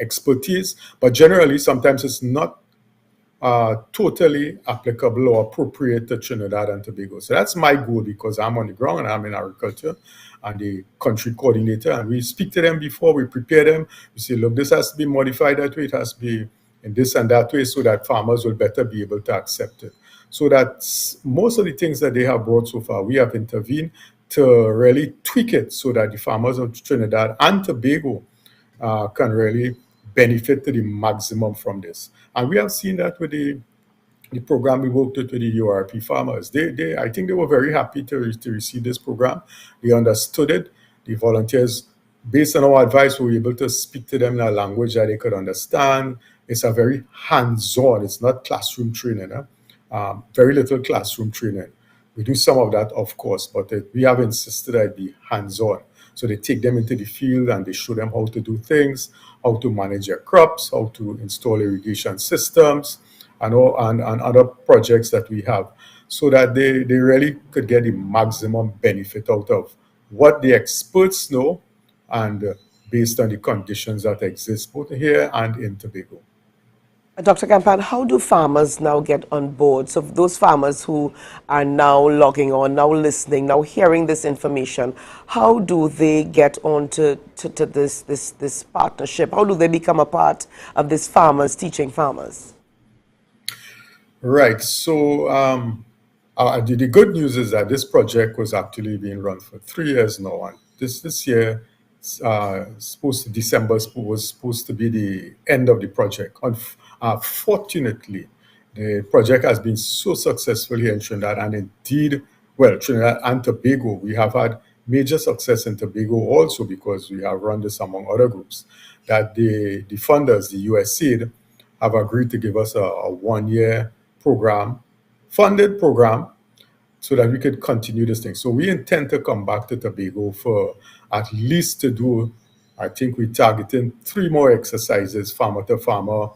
expertise, but generally sometimes it's not totally applicable or appropriate to Trinidad and Tobago. So that's my goal, because I'm on the ground and I'm in agriculture and the country coordinator, and we speak to them before we prepare them. We say, look, this has to be modified that way, it has to be in this and that way, so that farmers will better be able to accept it. So that most of the things that they have brought so far, we have intervened to really tweak it so that the farmers of Trinidad and Tobago can really benefit to the maximum from this. And we have seen that with the program we worked with the URP farmers. I think they were very happy to receive this program. They understood it. The volunteers, based on our advice, were able to speak to them in a language that they could understand. It's a very hands-on. It's not classroom training. Very little classroom training. We do some of that, of course, but we have insisted that it be hands-on. So they take them into the field and they show them how to do things, how to manage their crops, how to install irrigation systems, and other projects that we have, so that they really could get the maximum benefit out of what the experts know, and based on the conditions that exist both here and in Tobago. Dr. Campan, how do farmers now get on board? So those farmers who are now logging on, now listening, now hearing this information, how do they get on to this partnership? How do they become a part of this farmers teaching farmers? Right. So the good news is that this project was actually being run for 3 years now, and this year, December was supposed to be the end of the project. Fortunately, the project has been so successful here in Trinidad, and indeed, well, Trinidad and Tobago, we have had major success in Tobago also, because we have run this among other groups, that the funders, the USAID, have agreed to give us a 1-year program, funded program, so that we could continue this thing. So we intend to come back to Tobago for at least to do, I think we're targeting 3 more exercises, farmer to farmer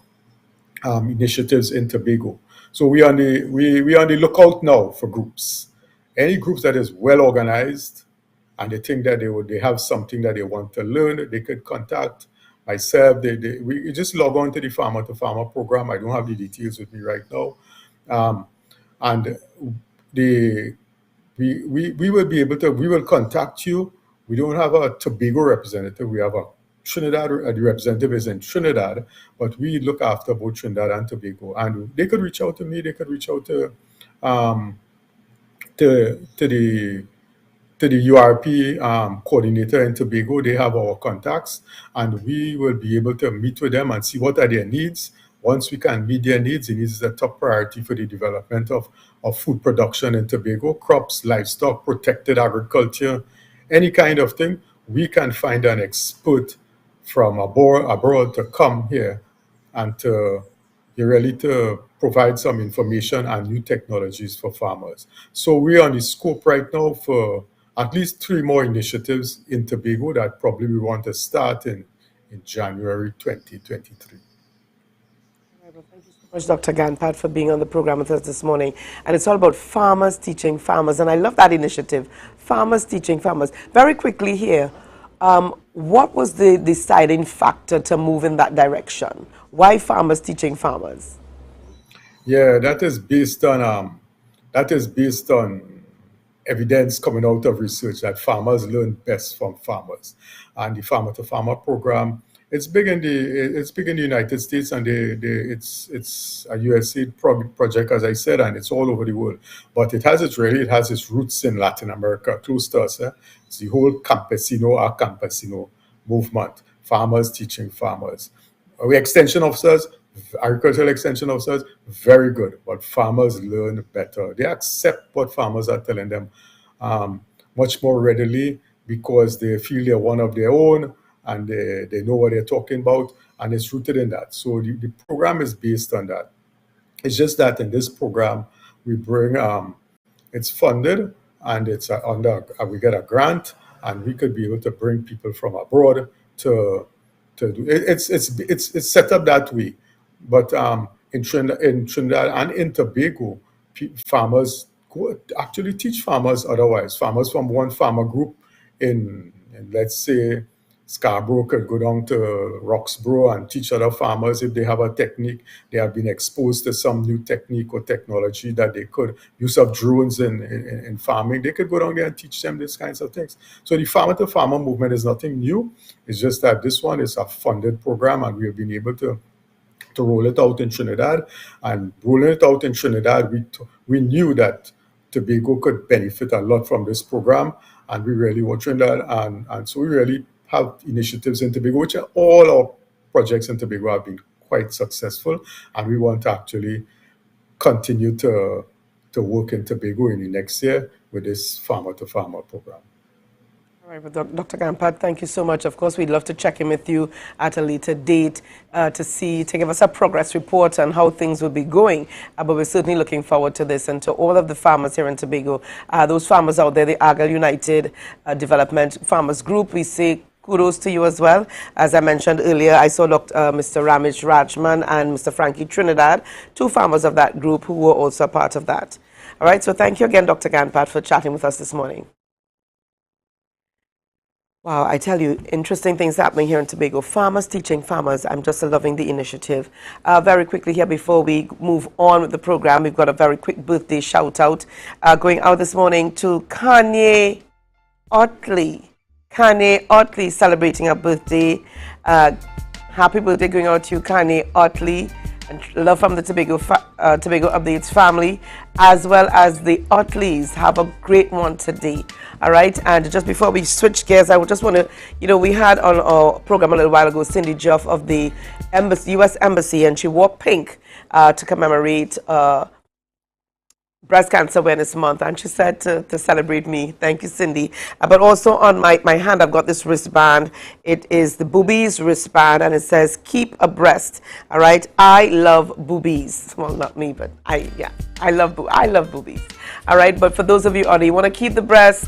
initiatives in Tobago. So we are on the lookout now for groups. Any groups that is well organized and they think that they have something that they want to learn, they could contact myself. We just log on to the farmer to farmer program. I don't have the details with me right now. And we will be able to, we will contact you. We don't have a Tobago representative. We have a Trinidad, the representative is in Trinidad, but we look after both Trinidad and Tobago. And they could reach out to me, they could reach out to the URP coordinator in Tobago. They have our contacts, and we will be able to meet with them and see what are their needs. Once we can meet their needs, it is a top priority for the development of food production in Tobago, crops, livestock, protected agriculture, any kind of thing. We can find an expert from abroad to come here and to provide some information and new technologies for farmers. So we're on the scope right now for at least 3 more initiatives in Tobago that probably we want to start in January 2023. Thank you so much, Dr. Ganpat, for being on the program with us this morning. And it's all about farmers teaching farmers. And I love that initiative, farmers teaching farmers. Very quickly here, what was the deciding factor to move in that direction? Why farmers teaching farmers? Yeah, that is based on evidence coming out of research that farmers learn best from farmers. And the farmer to farmer program, it's big in the United States, and it's a USAID project, as I said, and it's all over the world. But it has its roots in Latin America, close to us. It's the whole campesino movement, farmers teaching farmers. Our extension officers, agricultural extension officers, very good, but farmers learn better. They accept what farmers are telling them much more readily, because they feel they're one of their own, and they know what they're talking about, and it's rooted in that. So the program is based on that. It's just that in this program, we bring, it's funded, and it's we get a grant, and we could be able to bring people from abroad to do it's set up that way. But in Trinidad and in Tobago, farmers actually teach farmers otherwise. Farmers from one farmer group in let's say, Scarborough could go down to Roxborough and teach other farmers if they have a technique, they have been exposed to some new technique or technology that they could use of drones in farming. They could go down there and teach them these kinds of things. So the farmer-to-farmer movement is nothing new. It's just that this one is a funded program, and we have been able to roll it out in Trinidad. And rolling it out in Trinidad, we knew that Tobago could benefit a lot from this program, and we really want Trinidad, and so we really have initiatives in Tobago, which are all our projects in Tobago have been quite successful, and we want to actually continue to work in Tobago in the next year with this farmer-to-farmer program. All right, well, Dr. Ganpat, thank you so much. Of course, we'd love to check in with you at a later date to give us a progress report on how things will be going. But we're certainly looking forward to this, and to all of the farmers here in Tobago, those farmers out there, the Argyle United Development Farmers Group, we say kudos to you as well. As I mentioned earlier, I saw Mr. Ramesh Rajman and Mr. Frankie Trinidad, two farmers of that group who were also a part of that. All right, so thank you again, Dr. Ganpat, for chatting with us this morning. Wow, I tell you, interesting things happening here in Tobago. Farmers teaching farmers. I'm just loving the initiative. Very quickly here, before we move on with the program, we've got a very quick birthday shout out going out this morning to Kanye Otley. Kanye Otley celebrating her birthday. Happy birthday going out to you, Kanye Otley. And love from the Tobago Updates family, as well as the Otleys. Have a great one today. All right, and just before we switch gears, I would just want to, we had on our program a little while ago Cindy Juff of the U.S. Embassy, and she wore pink to commemorate Breast Cancer Awareness Month, and she said to celebrate me. Thank you, Cindy. But also on my hand, I've got this wristband. It is the Boobies wristband, and it says, keep abreast. All right, I love boobies. Well, not me, but I love boobies. All right, but for those of you you want to keep the breast,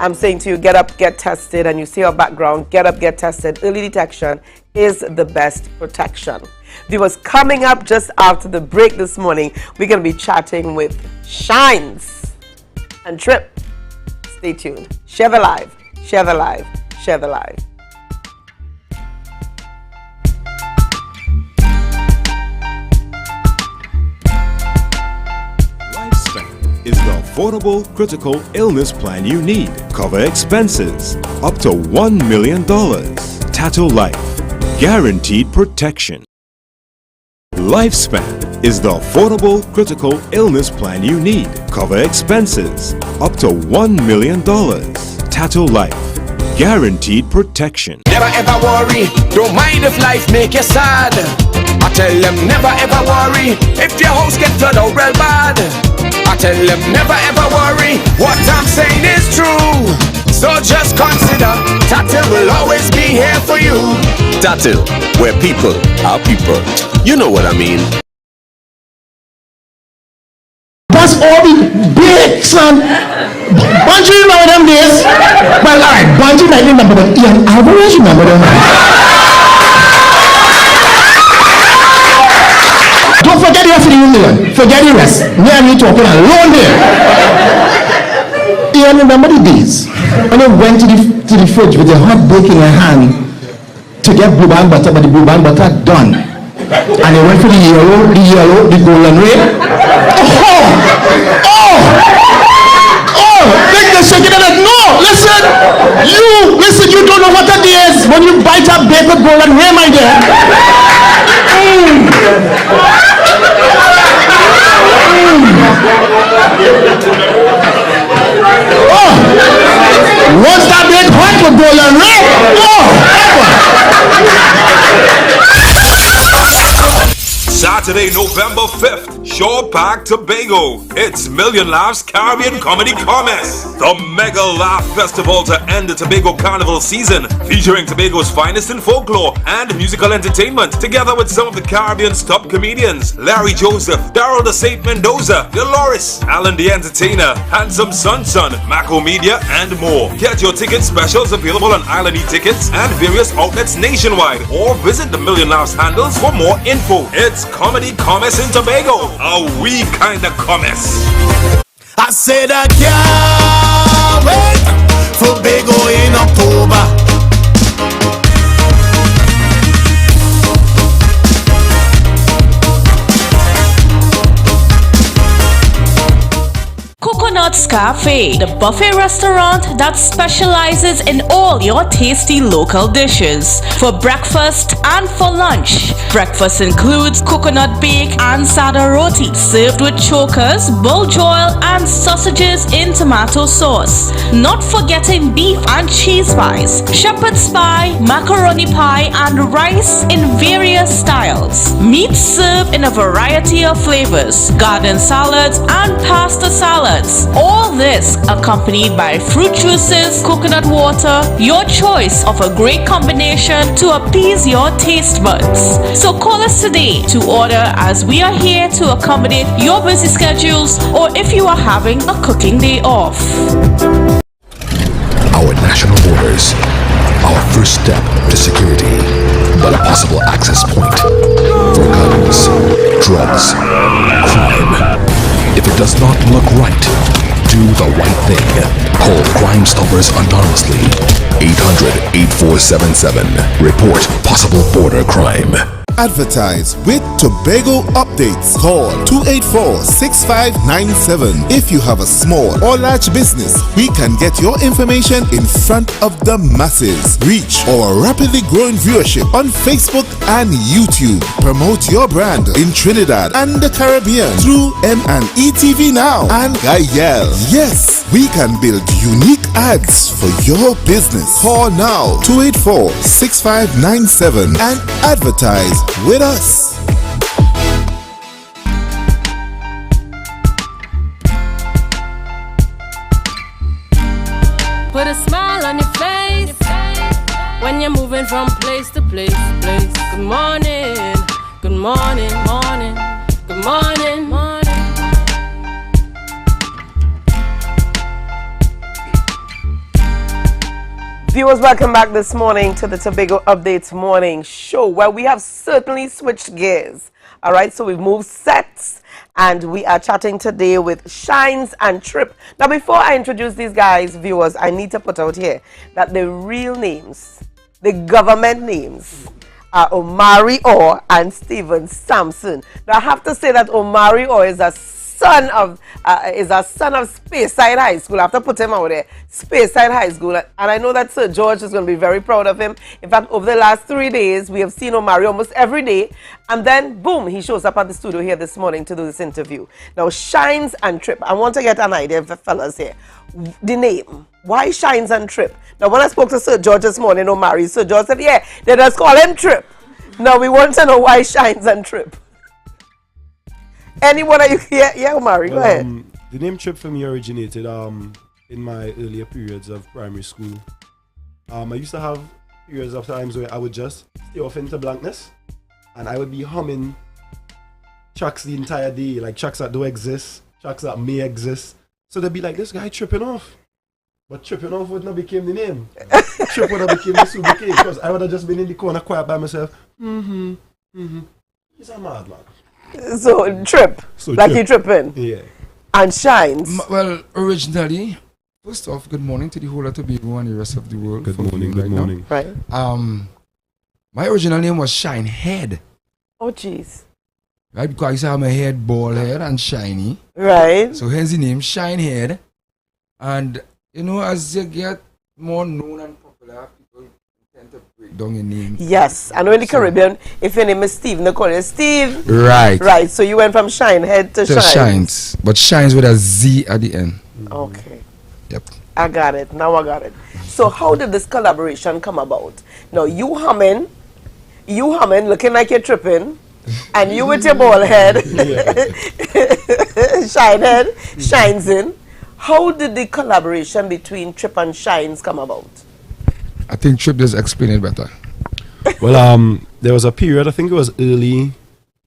I'm saying to you, get up, get tested, and you see our background, get up, get tested. Early detection is the best protection. Viewers, coming up just after the break this morning, we're going to be chatting with Shines and Trip. Stay tuned. Share the live, share the live, share the live. Lifespan is the affordable critical illness plan you need. Cover expenses up to $1 million. Tattoo Life, guaranteed protection. Lifespan is the affordable critical illness plan you need. Cover expenses up to $1 million. Tattoo Life, guaranteed protection. Never ever worry, don't mind if life make you sad. I tell them never ever worry if your house gets turned out real bad. I tell them never ever worry, what I'm saying is true. So just consider, Tattoo will always be here for you. Tattoo, where people are people. You know what I mean. That's all the big son. Bungie, you remember them days? Well, alright, Bungie, I remember them. Ian Alvarez, remember them? Don't forget the rest of the union. Forget the rest. Me and you talking alone there. Ian, remember the days when I went to the fridge with a hot book in her hand to get blue band butter, but the blue band butter done. And I went for the yellow, the golden ray. Like they're shaking it like, no, listen, you don't know what that is when you bite a baked golden ray, my dear. Once that big hot with golden ray, Saturday, November 5th, Shore Park, Tobago. It's Million Laughs Caribbean Comedy Commerce, the mega laugh festival to end the Tobago Carnival season, featuring Tobago's finest in folklore and musical entertainment, together with some of the Caribbean's top comedians, Larry Joseph, Daryl the Saint Mendoza, Dolores, Alan the Entertainer, Handsome Sun, Mako Media, and more. Get your ticket specials available on Island E-Tickets and various outlets nationwide, or visit the Million Laughs handles for more info. It's Comedy Commerce in Tobago, a wee kind of commerce. As said I can't wait for Tobago in October. Coconut's Cafe, the buffet restaurant that specializes in all your tasty local dishes. For breakfast and for lunch. Breakfast includes coconut bake and sada roti, served with chokers, bull joil, and sausages in tomato sauce. Not forgetting beef and cheese pies, shepherd's pie, macaroni pie, and rice in various styles. Meat served in a variety of flavors, garden salads, and pasta salads. All this accompanied by fruit juices, coconut water, your choice of a great combination to appease your taste buds. So call us today to order, as we are here to accommodate your busy schedules or if you are having a cooking day off. Our national borders, our first step to security, but a possible access point for guns, drugs, crime. If it does not look right, do the right thing. Call Crime Stoppers anonymously. 800-8477. Report possible border crime. Advertise with Tobago Updates. Call 284-6597. If you have a small or large business, we can get your information in front of the masses. Reach our rapidly growing viewership on Facebook and YouTube. Promote your brand in Trinidad and the Caribbean through M&E TV Now and Gayel. Yes, we can build unique ads for your business. Call now 284-6597 and advertise with us. Put a smile on your face when you're moving from place to place. Good morning, good morning, morning, good morning, morning. Viewers, welcome back this morning to the Tobago Updates Morning Show, where we have certainly switched gears. All right, so we've moved sets, and we are chatting today with Shines and Trip. Now, before I introduce these guys, viewers, I need to put out here that the real names, the government names, are Omari Orr and Stephen Sampson. Now, I have to say that Omari Orr is a son of Speyside High School. I have to put him out there, Speyside High School, and I know that Sir George is going to be very proud of him. In fact, over the last 3 days, we have seen Omari almost every day, and then boom, he shows up at the studio here this morning to do this interview. Now, Shines and Trip, I want to get an idea of the fellas here. The name, why Shines and Trip? Now, when I spoke to Sir George this morning, Omari, Sir George said, yeah, they just call him Trip. Now, we want to know why Shines and Trip. Anyone are you here? Yeah, Omari, go ahead. The name Trip for me originated in my earlier periods of primary school. I used to have periods of times where I would just stay off into blankness and I would be humming tracks the entire day, like tracks that don't exist, tracks that may exist. So they'd be like, this guy tripping off. But tripping off would not become the name. Trip would have become the sobriquet because I would have just been in the corner quiet by myself. He's a mad man. So Trip, like Trip. you tripping. Yeah. And Shines. Well, originally, first off, good morning to the whole of Tobago and the rest of the world. Good morning, good morning. Right. My original name was Shine Head. Oh, jeez. Right, because I used to have my head bald head and shiny. Right. So hence the name Shine Head. And, you know, as you get more known and popular, people tend to break down your name. Yes. I know in the Caribbean, if your name is Steve, they call you Steve. Right. Right. So you went from Shine Head to Shines. Shines. But Shines with a Z at the end. Okay. Yep. I got it. Now I got it. So how did this collaboration come about? Now you humming, looking like you're tripping, and you with your bald head, Shine Head, Shines in. How did the collaboration between Trip and Shines come about? I think Trip just explain it better. Well, there was a period, I think it was early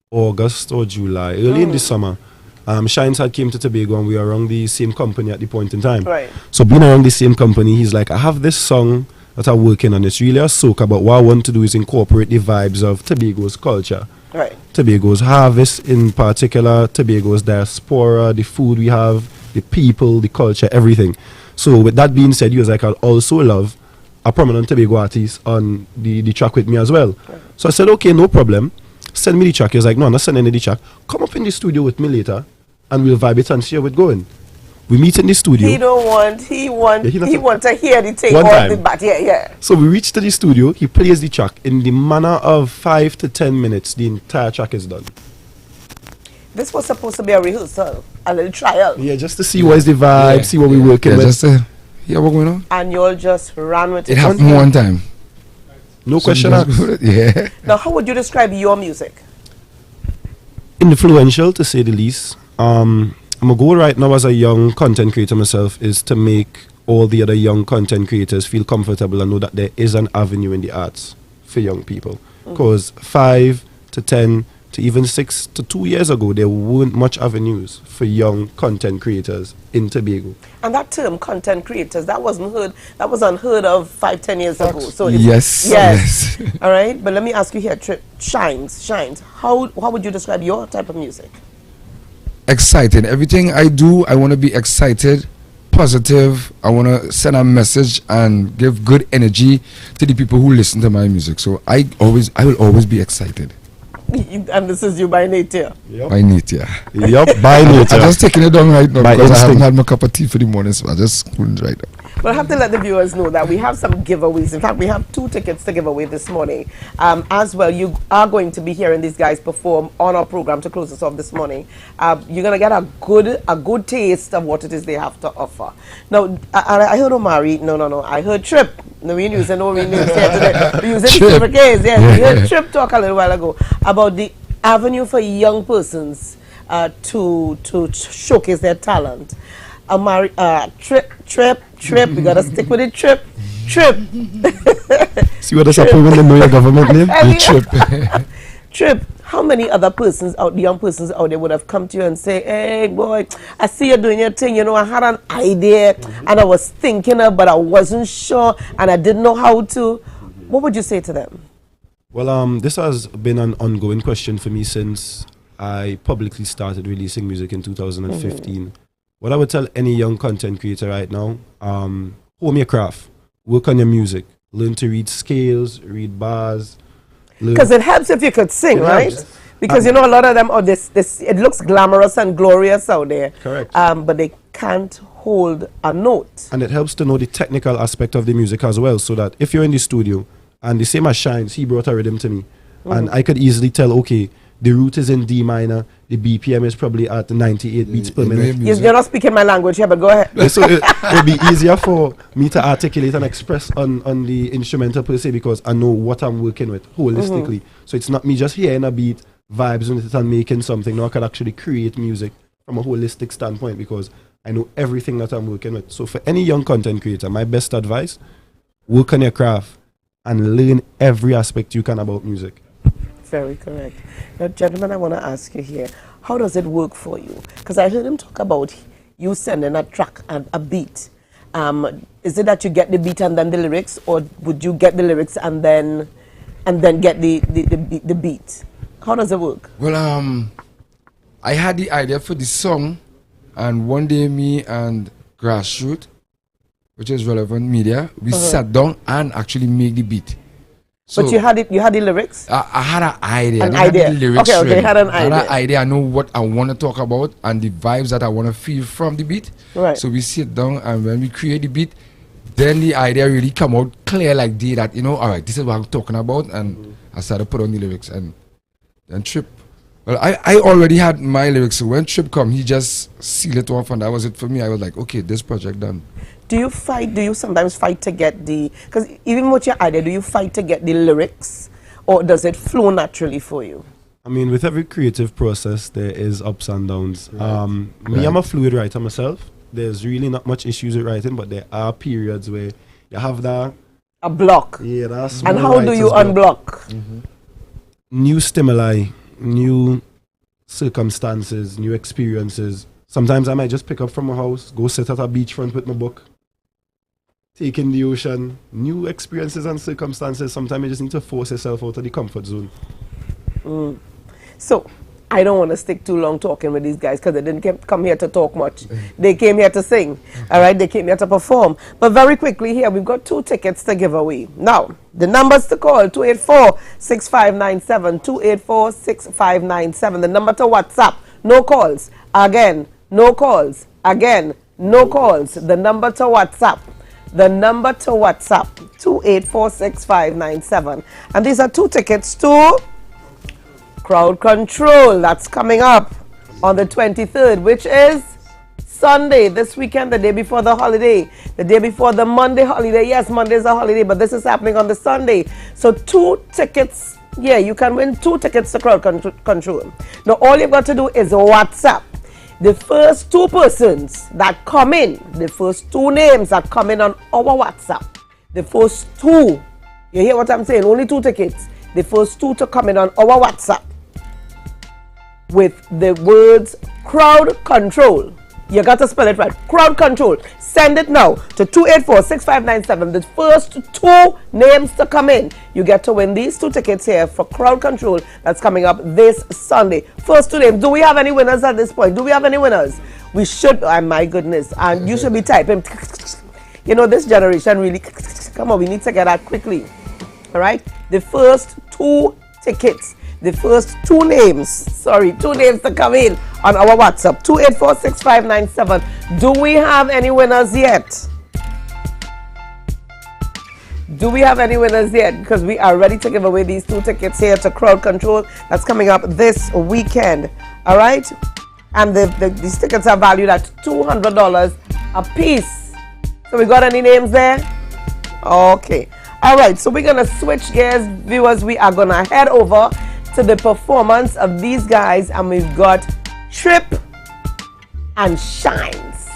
August or July, early in the summer. Shines had came to Tobago and we were around the same company at the point in time. Right. So being around the same company, he's like, I have this song that I'm working on. It's really a soca, but what I want to do is incorporate the vibes of Tobago's culture. Right. Tobago's harvest in particular, Tobago's diaspora, the food we have, the people, the culture, everything. So with that being said, he was like, I'll also love a prominent Tobago artist on the track with me as well. Right. So I said, okay, no problem. Send me the track. He was like, no, I'm not sending the track. Come up in the studio with me later and we'll vibe it and see how it's going. We meet in the studio. He want to hear the thing off the bat. Yeah. So we reach to the studio. He plays the track in the manner of 5 to 10 minutes. The entire track is done. This was supposed to be a rehearsal, a little trial. Yeah, just to see what's the vibe, see what we're working with. Just to hear what's going on. And you all just ran with it. It happened one time. No question asked. Yeah. Now, how would you describe your music? Influential, to say the least. My goal right now as a young content creator myself is to make all the other young content creators feel comfortable and know that there is an avenue in the arts for young people. Because 5 to 10 to even 6 to 2 years ago, there weren't much avenues for young content creators in Tobago. And that term, content creators, that was unheard of 5-10 years ago. So yes. All right, but let me ask you here, Trip, Shines. How would you describe your type of music? Excited. Everything I do, I want to be excited, positive. I want to send a message and give good energy to the people who listen to my music. So I will always be excited. And this is you by nature. Yep. By nature. Yep, by nature. I'm just taking it down right now because I haven't had my cup of tea for the morning, so I just couldn't right now. Well, I have to let the viewers know that we have some giveaways. In fact, we have 2 tickets to give away this morning. As well, you are going to be hearing these guys perform on our program to close us off this morning. You're going to get a good taste of what it is they have to offer. Now, I heard Omari. No. I heard Trip. No, we're using here today. We're using Trip. Yeah, we heard Trip talk a little while ago about the avenue for young persons to showcase their talent. Trip, we gotta stick with it. Trip. See what that's happening when they know your government name? Trip. Trip, how many other young persons out there would have come to you and say, hey boy, I see you doing your thing, you know, I had an idea and I was thinking of, but I wasn't sure and I didn't know how to. What would you say to them? Well, this has been an ongoing question for me since I publicly started releasing music in 2015. What I would tell any young content creator right now, hone your craft, work on your music, learn to read scales, read bars. Because it helps if you could sing, right? Because you know a lot of them, it looks glamorous and glorious out there. Correct. But they can't hold a note. And it helps to know the technical aspect of the music as well, so that if you're in the studio, and the same as Shines, he brought a rhythm to me, and I could easily tell, okay, the root is in D minor, the BPM is probably at 98 beats per minute. You're not speaking my language here, but go ahead. So it'll be easier for me to articulate and express on the instrumental per se, because I know what I'm working with holistically. So it's not me just hearing a beat, vibes with it and making something. No, I can actually create music from a holistic standpoint because I know everything that I'm working with. So for any young content creator, my best advice, work on your craft and learn every aspect you can about music. Very correct. Now, gentlemen, I want to ask you here, how does it work for you? Because I heard him talk about you sending a track and a beat. Is it that you get the beat and then the lyrics, or would you get the lyrics and then get the beat? How does it work? Well, I had the idea for the song, and one day me and Grassroots, which is Relevant Media, we sat down and actually made the beat. So but you had the lyrics? I had an idea. An idea. Had the lyrics okay, ready. had an I idea. had an idea. I know what I want to talk about and the vibes that I want to feel from the beat. Right. So we sit down, and when we create the beat, then the idea really come out clear like day that, you know, all right, this is what I'm talking about, and I started to put on the lyrics. And then Trip, well, I already had my lyrics, so when Trip come, he just sealed it off, and that was it for me. I was like, okay, this project done. Do you sometimes fight to get because even with your idea, do you fight to get the lyrics, or does it flow naturally for you? I mean, with every creative process, there is ups and downs. Me, I'm a fluid writer myself. There's really not much issues with writing, but there are periods where you have a block. Yeah, that's. And how do you unblock? New stimuli, new circumstances, new experiences. Sometimes I might just pick up from my house, go sit at a beachfront with my book, take in the ocean, new experiences and circumstances. Sometimes you just need to force yourself out of the comfort zone. So, I don't want to stick too long talking with these guys because they didn't come here to talk much. They came here to sing. All right, they came here to perform. But very quickly here, we've got 2 tickets to give away. Now, the numbers to call, 284-6597, 284-6597. The number to WhatsApp, no calls. Again, no calls. Again, no calls. The number to WhatsApp. The number to WhatsApp, 284-6597. And these are 2 tickets to Crowd Control. That's coming up on the 23rd, which is Sunday, this weekend, the day before the holiday, the day before the Monday holiday. Yes, Monday is a holiday, but this is happening on the Sunday. So 2 tickets, yeah, you can win 2 tickets to Crowd Control. Now, all you've got to do is WhatsApp the first 2 persons that come in, the first 2 names that come in on our WhatsApp, the first 2, you hear what I'm saying? Only 2 tickets. The first 2 to come in on our WhatsApp with the words Crowd Control. You got to spell it right. Crowd Control. Send it now to 284-6597. The first 2 names to come in, you get to win these 2 tickets here for Crowd Control that's coming up this Sunday. First 2 names. Do we have any winners at this point? Do we have any winners? We should. Oh, my goodness. And you should be typing. You know, this generation really. Come on, we need to get that quickly. All right? The first 2 tickets. The first 2 names, 2 names to come in on our WhatsApp, 284-6597. Do we have any winners yet? Do we have any winners yet? Because we are ready to give away these 2 tickets here to Crowd Control. That's coming up this weekend. All right? And these tickets are valued at $200 a piece. So we got any names there? Okay. All right. So we're going to switch gears, viewers. We are going to head over to the performance of these guys, and we've got Trip and Shines,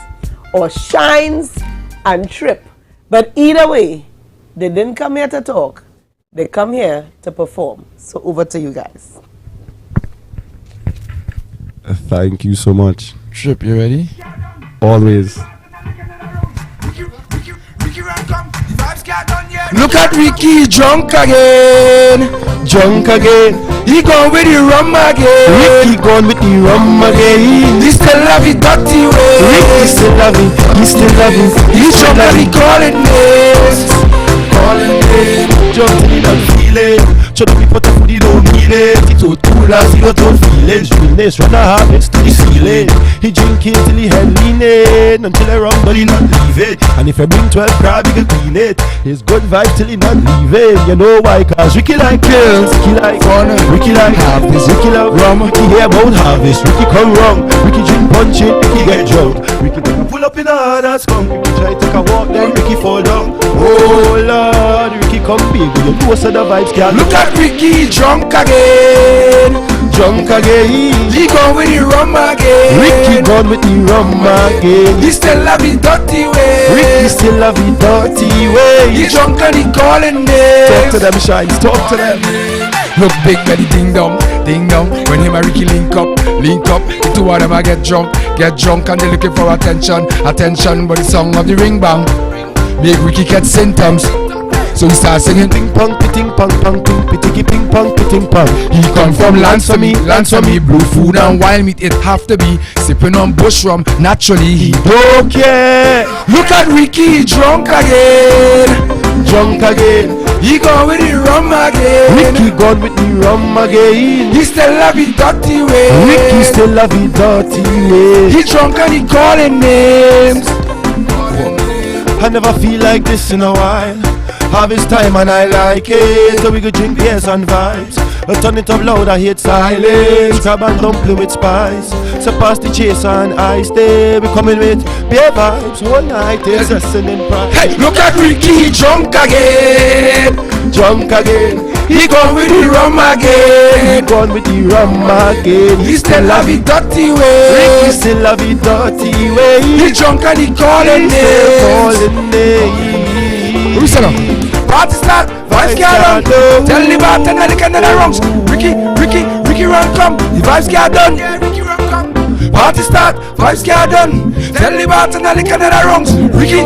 or Shines and Trip. But either way, they didn't come here to talk. They come here to perform. So over to you guys. Thank you so much. Trip, you ready? Always. Look at Ricky drunk again. Drunk again. He gone with the rum again. Ricky gone with the rum again. He still love it dirty way. Ricky still love it. He still love it. He's drunk and he calling names. Calling names. Drunk till he don't feel it. Show the people to food he don't mean it. He too cool as he don't feel it. Realness run a harvest to the ceiling. He drink it till he head leaning. Until I run but he not leave it. And if I bring 12 crab he can clean it. His good vibe till he not leave it. You know why? Cause Ricky like pills. Ricky like fun. Ricky like harvest. Ricky love rum. Ricky hear about harvest. Ricky come wrong. Ricky drink punch it. Ricky get drunk. Ricky pull up in a hard ass skunk. Ricky try to take a walk then Ricky fall down. Oh Lord, Ricky come big. You know so the vibes can't. Look at Ricky drunk again. Drunk again. He gone with the rum again. Ricky gone with the rum again. He still love it dirty way. Ricky still love it dirty way. He drunk and he calling names. Talk to them, Shines, talk to them. Look big belly ding dong, ding dong. When him and Ricky link up. The 2 of them I get drunk and they looking for attention, but the song of the ring bang make Ricky get symptoms. So he starts singing ping pong, pitting pong, pong, ping, pitty, ping pong, pitting pong. He come from lands for me, blue food and wild meat it have to be. Sipping on bush rum, naturally he don't care. Look at Ricky drunk again. Drunk again. He gone with the rum again. Ricky gone with the rum again. He still love it dirty way. Ricky still love it dirty way. He drunk and he calling names. I never feel like this in a while. Harvest time and I like it. So we could drink beers and vibes. I turn it up loud, I hate silence. Crab and dumpling with spice. So pass the chase and I stay. We coming with beer vibes. All night is listening price. Hey, look at Ricky drunk again. Drunk again. He gone with the rum again. He gone with the rum again. He still love it dirty way. Ricky still love it dirty way. He drunk and he calling names. Who said that? Party start, vibes get done. Tell the bartender they can do the wrongs. Ricky run come, the vibes get done. Yeah, Ricky run come. Party start, vibes get done. Tell the bartender they can do the wrongs. Ricky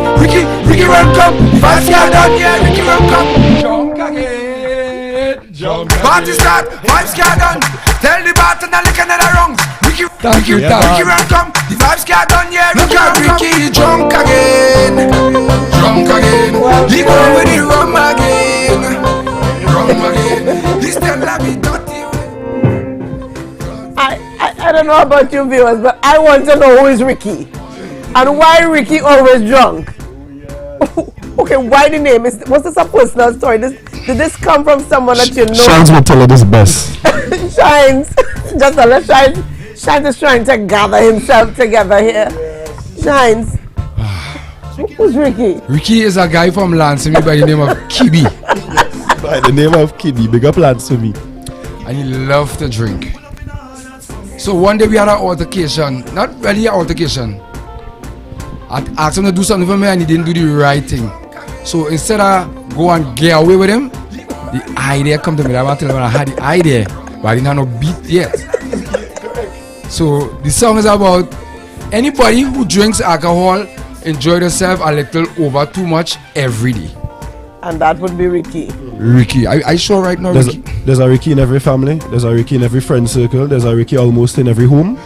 run come, the vibes get done. Yeah, Ricky run come. Drunk again. Party start, vibes get done. Tell the bartender lick another round. Ricky run come. The vibes get done, yeah. Look at Ricky drunk again. Drunk again. He going with the rum again. Rum again. He still love me dirty. I don't know about you viewers, but I want to know who is Ricky and why Ricky always drunk. Okay, why the name? Was this a personal story? Did this come from someone that you know? Shines will tell you this best. Shines, just a little Shines is trying to gather himself together here. Shines, who's Ricky? Ricky is a guy from Lansing by the name of Kibi. By the name of Kibi, bigger plans for me. And he loved to drink. So one day we had an altercation, not really an altercation. I asked him to do something for me and he didn't do the right thing. So instead of go and get away with him, the idea come to me. I want to tell him I had the idea, but I didn't have no beat yet. So the song is about anybody who drinks alcohol enjoy themselves a little over too much every day. And that would be Ricky. Ricky, I sure right now Ricky. There's a Ricky in every family. There's a Ricky in every friend circle. There's a Ricky almost in every home.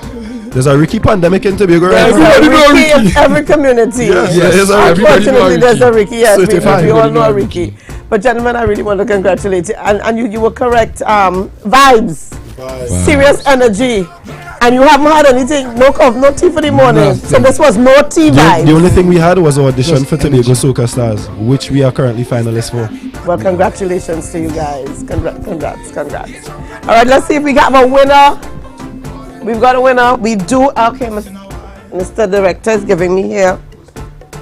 There's a Ricky pandemic in Tobago right now. There's a Ricky in every community. Yes. Unfortunately, there's a Ricky. Yes, we all know a Ricky. Ricky. But gentlemen, I really want to congratulate you. And you were correct. Vibes. Serious energy. And you haven't had anything, no tea for the morning. Nothing. So this was no tea vibes. The only thing we had was audition for Tobago Soca Stars, which we are currently finalists for. Well, congratulations to you guys. Congrats. All right, let's see if we have a winner. We've got a winner. We do. Okay, Mr. Director is giving me here.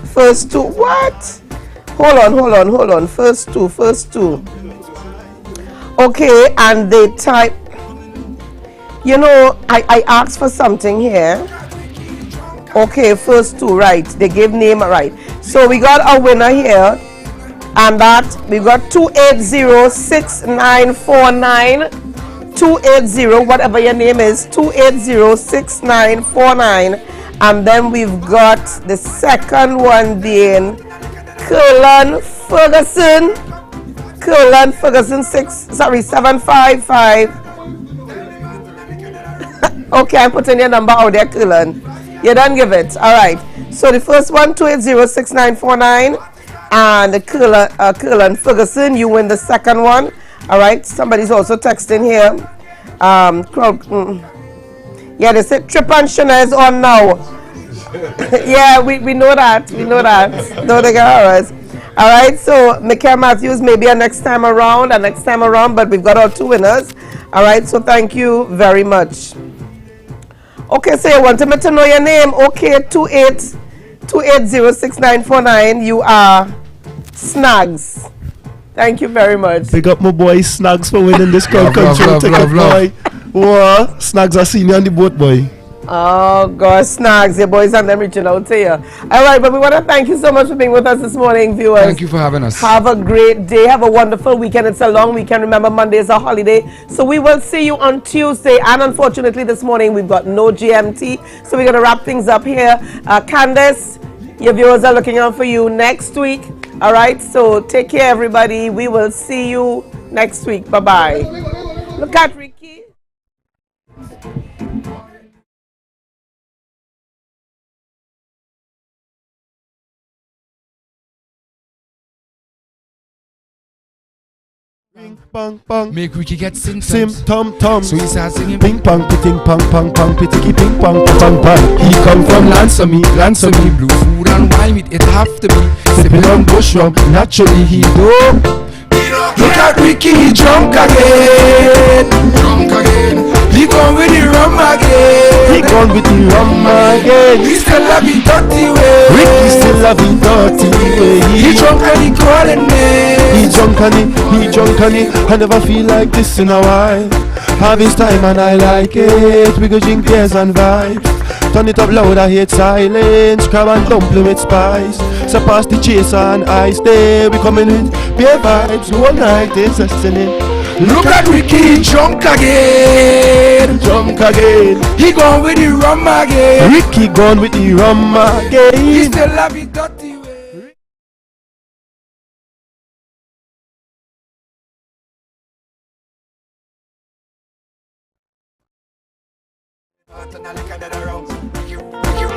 First two. What? Hold on. First two. Okay, and they type. You know, I asked for something here. Okay, first two, right. They gave name right. So we got a winner here. And that, we got 2806949. 280, whatever your name is, 2806949. And then we've got the second one being Curlan Ferguson. 755. Okay, I'm putting your number out there, Curlan. You done give it. All right. So the first one, 2806949. And the Curlan Ferguson, you win the second one. All right. Somebody's also texting here. Yeah, they said Trip and Shana is on now. Yeah, we know that. No, they got ours. All right. So Mikael Matthews, maybe a next time around, but we've got our two winners. All right. So thank you very much. Okay, so you wanted me to know your name. Okay, 2806949. You are Snags. Thank you very much. Big up my boy Snags for winning this crowd control ticket, boy. Whoa, Snags are senior on the boat, boy. Oh, God, Snags, your boys and them reaching out to you. All right, but we want to thank you so much for being with us this morning, viewers. Thank you for having us. Have a great day. Have a wonderful weekend. It's a long weekend. Remember, Monday is a holiday. So we will see you on Tuesday. And unfortunately, this morning, we've got no GMT. So we're going to wrap things up here. Candace, your viewers are looking out for you next week. All right, so take care, everybody. We will see you next week. Bye-bye. Look at Ricky. Ping pong pong. Make Ricky get symptoms. Tom. So he starts singing ping pong, pitting pong pong pong, pitty ping pong pong pong. He come from Lansomy. Blue food and wine with it have to be. Sipping on bush rum, naturally he do. Look at Ricky, he drunk again. He gone with the rum again. He still love it dirty way. Ricky still love it dirty way. He drunk and he calling me. He drunk and he. I never feel like this in a while. Have his time and I like it. We go drink beers and vibes. Turn it up loud, I hate silence. Crab and dumpling with spice. So pass the chase and ice there. We coming with beer vibes. All night is listening. Look at Ricky, drunk again. He gone with the rum again. Ricky gone with the rum again. He still love it dirty. Turn a liquor that around.